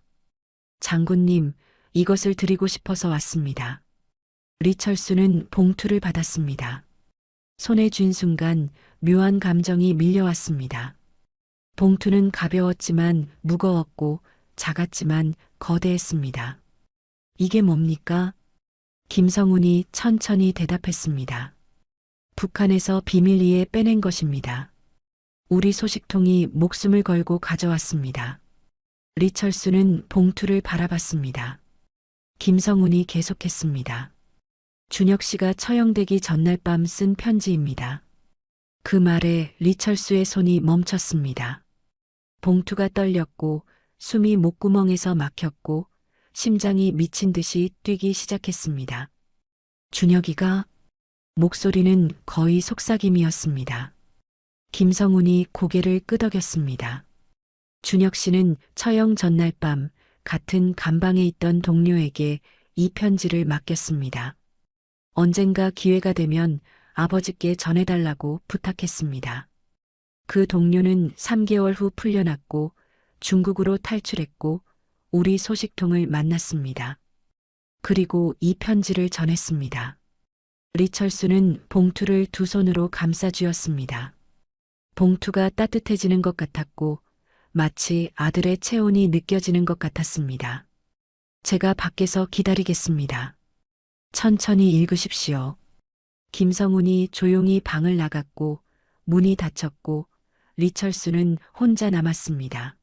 [SPEAKER 2] 장군님, 이것을 드리고 싶어서 왔습니다. 리철수는 봉투를 받았습니다. 손에 쥔 순간 묘한 감정이 밀려왔습니다. 봉투는 가벼웠지만 무거웠고 작았지만 거대했습니다. 이게 뭡니까? 김성훈이 천천히 대답했습니다. 북한에서 비밀리에 빼낸 것입니다. 우리 소식통이 목숨을 걸고 가져왔습니다. 리철수는 봉투를 바라봤습니다. 김성훈이 계속했습니다. 준혁 씨가 처형되기 전날 밤 쓴 편지입니다. 그 말에 리철수의 손이 멈췄습니다. 봉투가 떨렸고 숨이 목구멍에서 막혔고 심장이 미친 듯이 뛰기 시작했습니다. 준혁이가? 목소리는 거의 속삭임이었습니다. 김성훈이 고개를 끄덕였습니다. 준혁 씨는 처형 전날 밤 같은 감방에 있던 동료에게 이 편지를 맡겼습니다. 언젠가 기회가 되면 아버지께 전해달라고 부탁했습니다. 그 동료는 3개월 후 풀려났고 중국으로 탈출했고 우리 소식통을 만났습니다. 그리고 이 편지를 전했습니다. 리철수는 봉투를 두 손으로 감싸 쥐었습니다. 봉투가 따뜻해지는 것 같았고 마치 아들의 체온이 느껴지는 것 같았습니다. 제가 밖에서 기다리겠습니다. 천천히 읽으십시오. 김성훈이 조용히 방을 나갔고 문이 닫혔고 리철수는 혼자 남았습니다.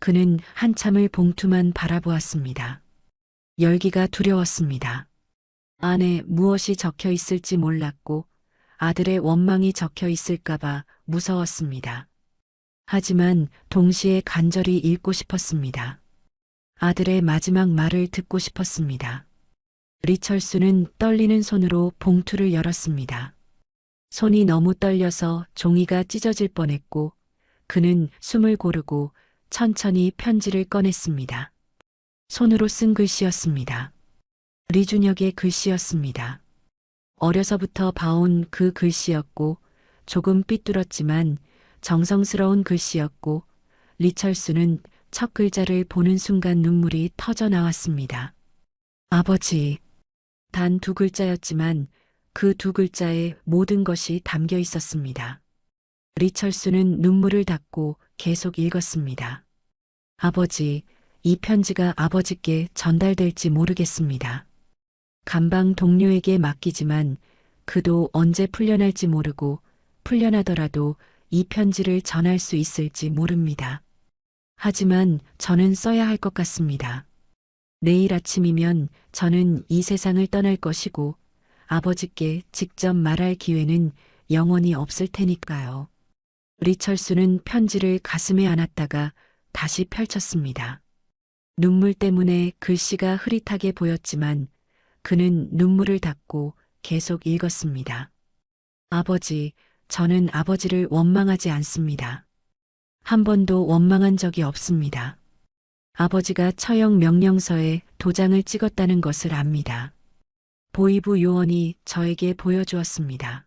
[SPEAKER 2] 그는 한참을 봉투만 바라보았습니다. 열기가 두려웠습니다. 안에 무엇이 적혀 있을지 몰랐고 아들의 원망이 적혀 있을까봐 무서웠습니다. 하지만 동시에 간절히 읽고 싶었습니다. 아들의 마지막 말을 듣고 싶었습니다. 리철수는 떨리는 손으로 봉투를 열었습니다. 손이 너무 떨려서 종이가 찢어질 뻔했고 그는 숨을 고르고 천천히 편지를 꺼냈습니다. 손으로 쓴 글씨였습니다. 리준혁의 글씨였습니다. 어려서부터 봐온 그 글씨였고 조금 삐뚤었지만 정성스러운 글씨였고 리철수는 첫 글자를 보는 순간 눈물이 터져 나왔습니다. 아버지. 단 두 글자였지만 그 두 글자에 모든 것이 담겨 있었습니다. 리철수는 눈물을 닦고 계속 읽었습니다. 아버지, 이 편지가 아버지께 전달될지 모르겠습니다. 감방 동료에게 맡기지만 그도 언제 풀려날지 모르고 풀려나더라도 이 편지를 전할 수 있을지 모릅니다. 하지만 저는 써야 할 것 같습니다. 내일 아침이면 저는 이 세상을 떠날 것이고 아버지께 직접 말할 기회는 영원히 없을 테니까요. 리철수는 편지를 가슴에 안았다가 다시 펼쳤습니다. 눈물 때문에 글씨가 흐릿하게 보였지만 그는 눈물을 닦고 계속 읽었습니다. 아버지, 저는 아버지를 원망하지 않습니다. 한 번도 원망한 적이 없습니다. 아버지가 처형 명령서에 도장을 찍었다는 것을 압니다. 보이부 요원이 저에게 보여주었습니다.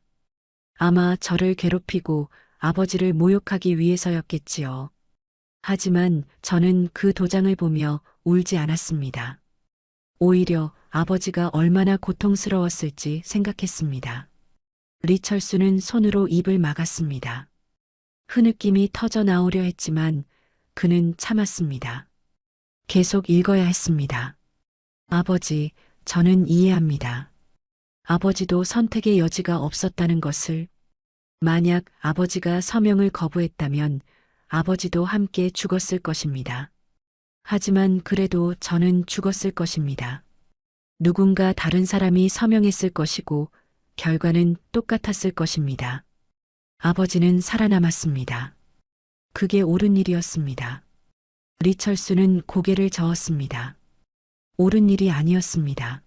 [SPEAKER 2] 아마 저를 괴롭히고 아버지를 모욕하기 위해서였겠지요. 하지만 저는 그 도장을 보며 울지 않았습니다. 오히려 아버지가 얼마나 고통스러웠을지 생각했습니다. 리철수는 손으로 입을 막았습니다. 흐느낌이 터져 나오려 했지만 그는 참았습니다. 계속 읽어야 했습니다. 아버지, 저는 이해합니다. 아버지도 선택의 여지가 없었다는 것을. 만약 아버지가 서명을 거부했다면 아버지도 함께 죽었을 것입니다. 하지만 그래도 저는 죽었을 것입니다. 누군가 다른 사람이 서명했을 것이고 결과는 똑같았을 것입니다. 아버지는 살아남았습니다. 그게 옳은 일이었습니다. 리철수는 고개를 저었습니다. 옳은 일이 아니었습니다.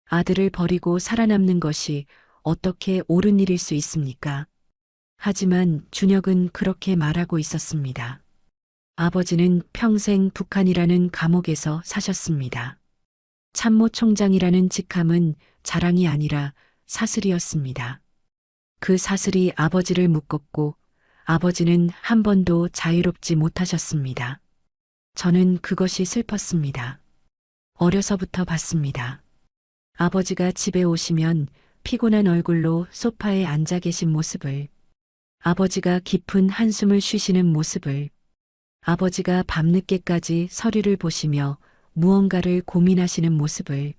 [SPEAKER 2] 아들을 버리고 살아남는 것이 어떻게 옳은 일일 수 있습니까? 하지만 준혁은 그렇게 말하고 있었습니다. 아버지는 평생 북한이라는 감옥에서 사셨습니다. 참모총장이라는 직함은 자랑이 아니라 사슬이었습니다. 그 사슬이 아버지를 묶었고 아버지는 한 번도 자유롭지 못하셨습니다. 저는 그것이 슬펐습니다. 어려서부터 봤습니다. 아버지가 집에 오시면 피곤한 얼굴로 소파에 앉아 계신 모습을, 아버지가 깊은 한숨을 쉬시는 모습을, 아버지가 밤늦게까지 서류를 보시며 무언가를 고민하시는 모습을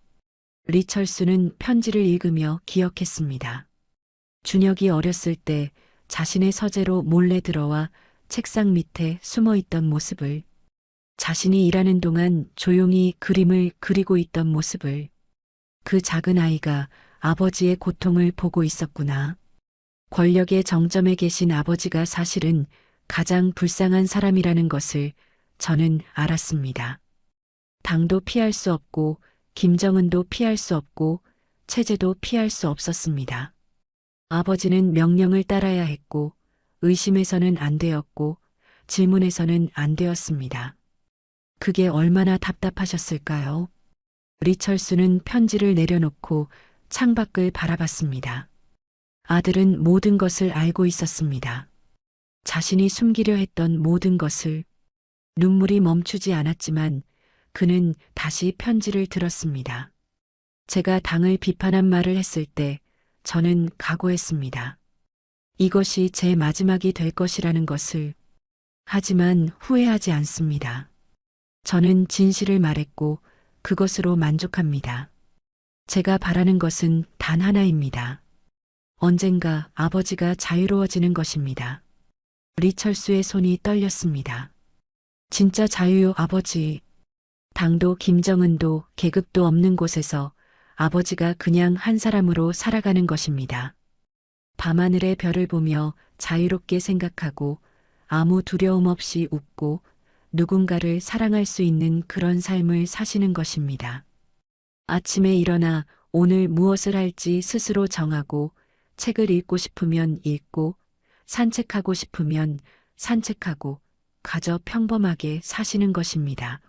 [SPEAKER 2] 리철수는 편지를 읽으며 기억했습니다. 준혁이 어렸을 때 자신의 서재로 몰래 들어와 책상 밑에 숨어 있던 모습을, 자신이 일하는 동안 조용히 그림을 그리고 있던 모습을, 그 작은 아이가 아버지의 고통을 보고 있었구나. 권력의 정점에 계신 아버지가 사실은 가장 불쌍한 사람이라는 것을 저는 알았습니다. 당도 피할 수 없고 김정은도 피할 수 없고 체제도 피할 수 없었습니다. 아버지는 명령을 따라야 했고 의심해서는 안 되었고 질문해서는 안 되었습니다. 그게 얼마나 답답하셨을까요? 리철수는 편지를 내려놓고 창밖을 바라봤습니다. 아들은 모든 것을 알고 있었습니다. 자신이 숨기려 했던 모든 것을. 눈물이 멈추지 않았지만 그는 다시 편지를 들었습니다. 제가 당을 비판한 말을 했을 때 저는 각오했습니다. 이것이 제 마지막이 될 것이라는 것을. 하지만 후회하지 않습니다. 저는 진실을 말했고 그것으로 만족합니다. 제가 바라는 것은 단 하나입니다. 언젠가 아버지가 자유로워지는 것입니다. 리철수의 손이 떨렸습니다. 진짜 자유요, 아버지. 당도 김정은도 계급도 없는 곳에서 아버지가 그냥 한 사람으로 살아가는 것입니다. 밤하늘의 별을 보며 자유롭게 생각하고 아무 두려움 없이 웃고 누군가를 사랑할 수 있는 그런 삶을 사시는 것입니다. 아침에 일어나 오늘 무엇을 할지 스스로 정하고 책을 읽고 싶으면 읽고 산책하고 싶으면 산책하고 가저 평범하게 사시는 것입니다.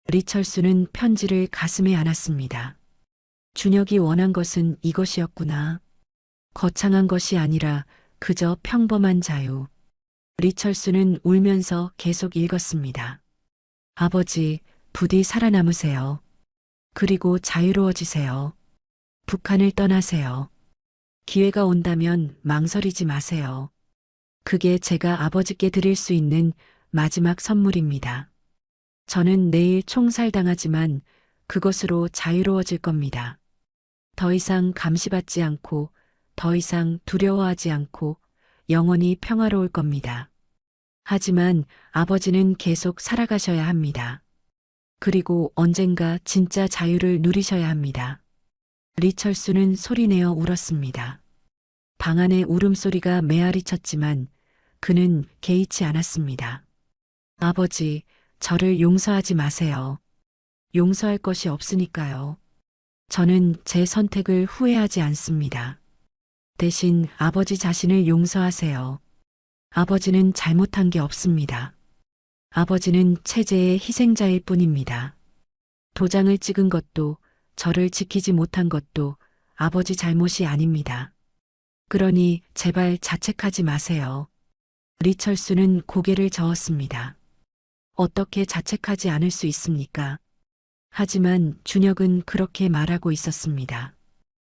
[SPEAKER 2] 리철수는 편지를 가슴에 안았습니다. 준혁이 원한 것은 이것이었구나. 거창한 것이 아니라 그저 평범한 자유. 리철수는 울면서 계속 읽었습니다. 아버지, 부디 살아남으세요. 그리고 자유로워지세요. 북한을 떠나세요. 기회가 온다면 망설이지 마세요. 그게 제가 아버지께 드릴 수 있는 마지막 선물입니다. 저는 내일 총살당하지만 그것으로 자유로워질 겁니다. 더 이상 감시받지 않고 더 이상 두려워하지 않고 영원히 평화로울 겁니다. 하지만 아버지는 계속 살아가셔야 합니다. 그리고 언젠가 진짜 자유를 누리셔야 합니다. 리철수는 소리내어 울었습니다. 방 안의 울음소리가 메아리 쳤지만 그는 개의치 않았습니다. 아버지, 저를 용서하지 마세요. 용서할 것이 없으니까요. 저는 제 선택을 후회하지 않습니다. 대신 아버지 자신을 용서하세요. 아버지는 잘못한 게 없습니다. 아버지는 체제의 희생자일 뿐입니다. 도장을 찍은 것도 저를 지키지 못한 것도 아버지 잘못이 아닙니다. 그러니 제발 자책하지 마세요. 리철수는 고개를 저었습니다. 어떻게 자책하지 않을 수 있습니까? 하지만 준혁은 그렇게 말하고 있었습니다.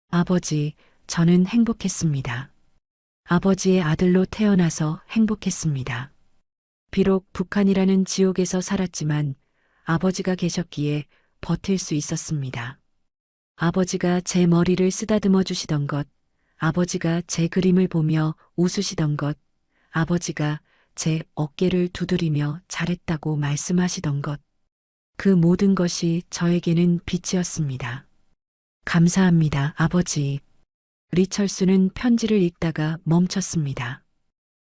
[SPEAKER 2] 아버지, 저는 행복했습니다. 아버지의 아들로 태어나서 행복했습니다. 비록 북한이라는 지옥에서 살았지만 아버지가 계셨기에 버틸 수 있었습니다. 아버지가 제 머리를 쓰다듬어 주시던 것, 아버지가 제 그림을 보며 웃으시던 것, 아버지가 제 어깨를 두드리며 잘했다고 말씀하시던 것, 그 모든 것이 저에게는 빛이었습니다. 감사합니다, 아버지. 리철수는 편지를 읽다가 멈췄습니다.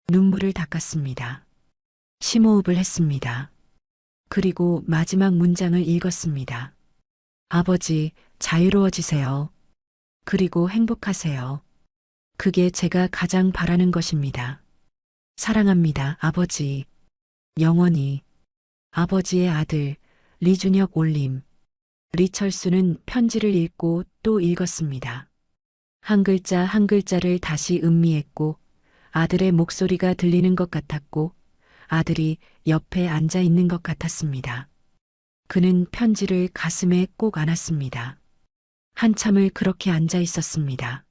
[SPEAKER 2] 눈물을 닦았습니다. 심호흡을 했습니다. 그리고 마지막 문장을 읽었습니다. 아버지, 자유로워지세요. 그리고 행복하세요. 그게 제가 가장 바라는 것입니다. 사랑합니다, 아버지. 영원히. 아버지의 아들, 리준혁 올림. 리철수는 편지를 읽고 또 읽었습니다. 한 글자 한 글자를 다시 음미했고 아들의 목소리가 들리는 것 같았고 아들이 옆에 앉아 있는 것 같았습니다. 그는 편지를 가슴에 꼭 안았습니다. 한참을 그렇게 앉아 있었습니다.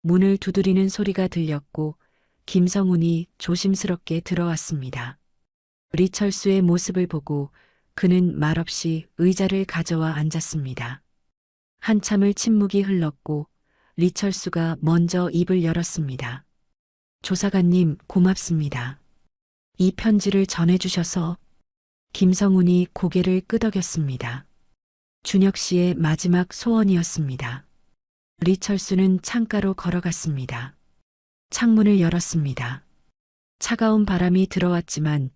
[SPEAKER 2] 문을 두드리는 소리가 들렸고 김성훈이 조심스럽게 들어왔습니다. 리철수의 모습을 보고 그는 말없이 의자를 가져와 앉았습니다. 한참을 침묵이 흘렀고 리철수가 먼저 입을 열었습니다. 조사관님, 고맙습니다. 이 편지를 전해주셔서. 김성훈이 고개를 끄덕였습니다. 준혁 씨의 마지막 소원이었습니다. 리철수는 창가로 걸어갔습니다. 창문을 열었습니다. 차가운 바람이 들어왔지만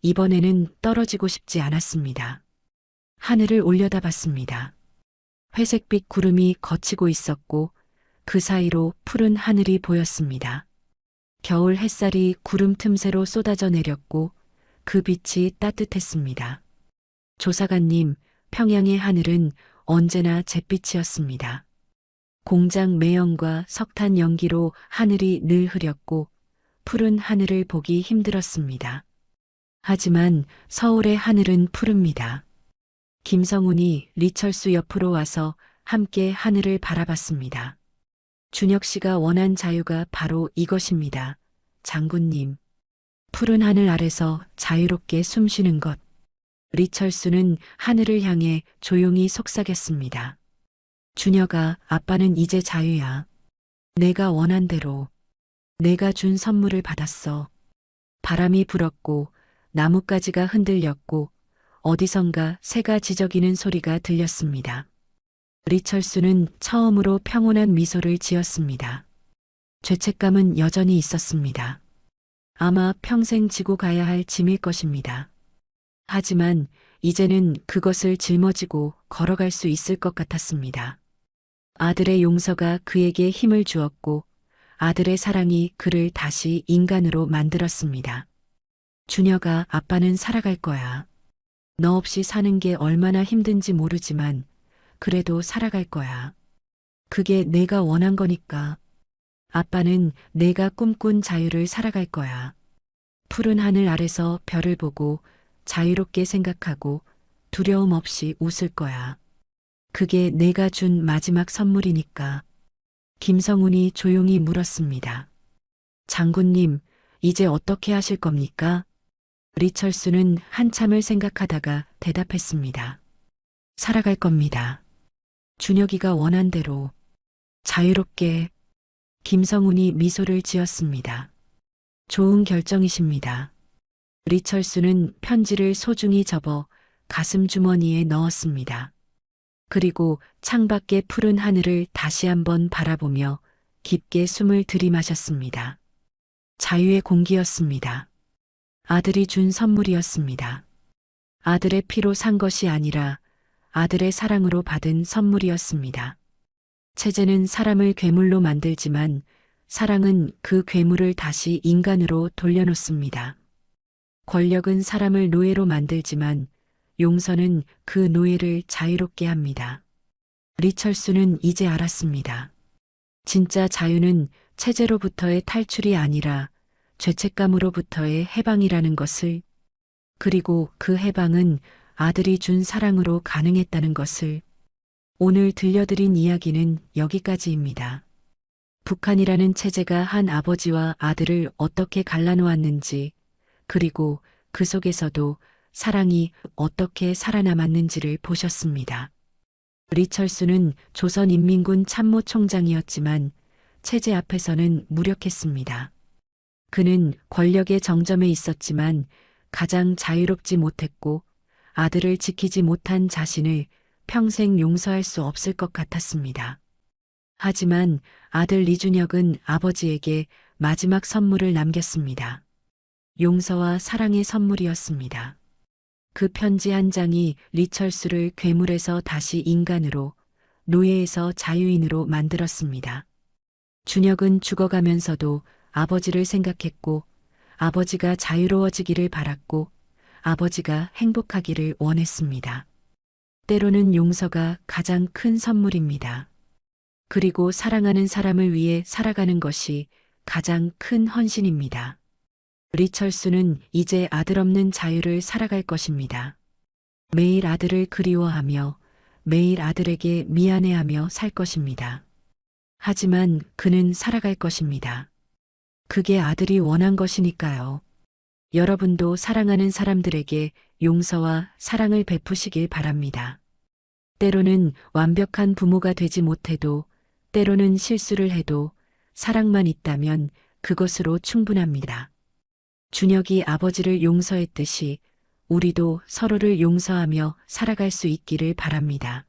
[SPEAKER 2] 이번에는 떨어지고 싶지 않았습니다. 하늘을 올려다봤습니다. 회색빛 구름이 걷히고 있었고 그 사이로 푸른 하늘이 보였습니다. 겨울 햇살이 구름 틈새로 쏟아져 내렸고 그 빛이 따뜻했습니다. 조사관님, 평양의 하늘은 언제나 잿빛이었습니다. 공장 매연과 석탄 연기로 하늘이 늘 흐렸고 푸른 하늘을 보기 힘들었습니다. 하지만 서울의 하늘은 푸릅니다. 김성훈이 리철수 옆으로 와서 함께 하늘을 바라봤습니다. 준혁 씨가 원한 자유가 바로 이것입니다. 장군님. 푸른 하늘 아래서 자유롭게 숨쉬는 것. 리철수는 하늘을 향해 조용히 속삭였습니다. 준혁아, 아빠는 이제 자유야. 내가 원한 대로. 내가 준 선물을 받았어. 바람이 불었고 나뭇가지가 흔들렸고 어디선가 새가 지저귀는 소리가 들렸습니다. 리철수는 처음으로 평온한 미소를 지었습니다. 죄책감은 여전히 있었습니다. 아마 평생 지고 가야 할 짐일 것입니다. 하지만 이제는 그것을 짊어지고 걸어갈 수 있을 것 같았습니다. 아들의 용서가 그에게 힘을 주었고 아들의 사랑이 그를 다시 인간으로 만들었습니다. 준혁아, 아빠는 살아갈 거야. 너 없이 사는 게 얼마나 힘든지 모르지만 그래도 살아갈 거야. 그게 내가 원한 거니까. 아빠는 내가 꿈꾼 자유를 살아갈 거야. 푸른 하늘 아래서 별을 보고 자유롭게 생각하고 두려움 없이 웃을 거야. 그게 내가 준 마지막 선물이니까. 김성훈이 조용히 물었습니다. 장군님, 이제 어떻게 하실 겁니까? 리철수는 한참을 생각하다가 대답했습니다. 살아갈 겁니다. 준혁이가 원한 대로. 자유롭게. 김성훈이 미소를 지었습니다. 좋은 결정이십니다. 리철수는 편지를 소중히 접어 가슴 주머니에 넣었습니다. 그리고 창밖의 푸른 하늘을 다시 한번 바라보며 깊게 숨을 들이마셨습니다. 자유의 공기였습니다. 아들이 준 선물이었습니다. 아들의 피로 산 것이 아니라 아들의 사랑으로 받은 선물이었습니다. 체제는 사람을 괴물로 만들지만 사랑은 그 괴물을 다시 인간으로 돌려놓습니다. 권력은 사람을 노예로 만들지만 용서는 그 노예를 자유롭게 합니다. 리철수는 이제 알았습니다. 진짜 자유는 체제로부터의 탈출이 아니라 죄책감으로부터의 해방이라는 것을, 그리고 그 해방은 아들이 준 사랑으로 가능했다는 것을. 오늘 들려드린 이야기는 여기까지입니다. 북한이라는 체제가 한 아버지와 아들을 어떻게 갈라놓았는지, 그리고 그 속에서도 사랑이 어떻게 살아남았는지를 보셨습니다. 리철수는 조선인민군 참모총장이었지만 체제 앞에서는 무력했습니다. 그는 권력의 정점에 있었지만 가장 자유롭지 못했고 아들을 지키지 못한 자신을 평생 용서할 수 없을 것 같았습니다. 하지만 아들 리준혁은 아버지에게 마지막 선물을 남겼습니다. 용서와 사랑의 선물이었습니다. 그 편지 한 장이 리철수를 괴물에서 다시 인간으로, 노예에서 자유인으로 만들었습니다. 준혁은 죽어가면서도 아버지를 생각했고, 아버지가 자유로워지기를 바랐고, 아버지가 행복하기를 원했습니다. 때로는 용서가 가장 큰 선물입니다. 그리고 사랑하는 사람을 위해 살아가는 것이 가장 큰 헌신입니다. 리철수는 이제 아들 없는 자유를 살아갈 것입니다. 매일 아들을 그리워하며 매일 아들에게 미안해하며 살 것입니다. 하지만 그는 살아갈 것입니다. 그게 아들이 원한 것이니까요. 여러분도 사랑하는 사람들에게 용서와 사랑을 베푸시길 바랍니다. 때로는 완벽한 부모가 되지 못해도, 때로는 실수를 해도 사랑만 있다면 그것으로 충분합니다. 준혁이 아버지를 용서했듯이 우리도 서로를 용서하며 살아갈 수 있기를 바랍니다.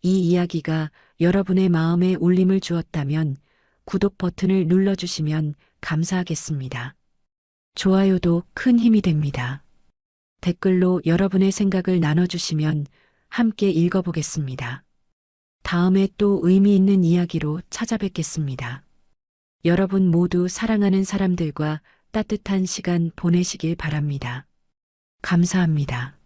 [SPEAKER 2] 이 이야기가 여러분의 마음에 울림을 주었다면 구독 버튼을 눌러주시면 감사하겠습니다. 좋아요도 큰 힘이 됩니다. 댓글로 여러분의 생각을 나눠주시면 함께 읽어보겠습니다. 다음에 또 의미 있는 이야기로 찾아뵙겠습니다. 여러분 모두 사랑하는 사람들과 따뜻한 시간 보내시길 바랍니다. 감사합니다.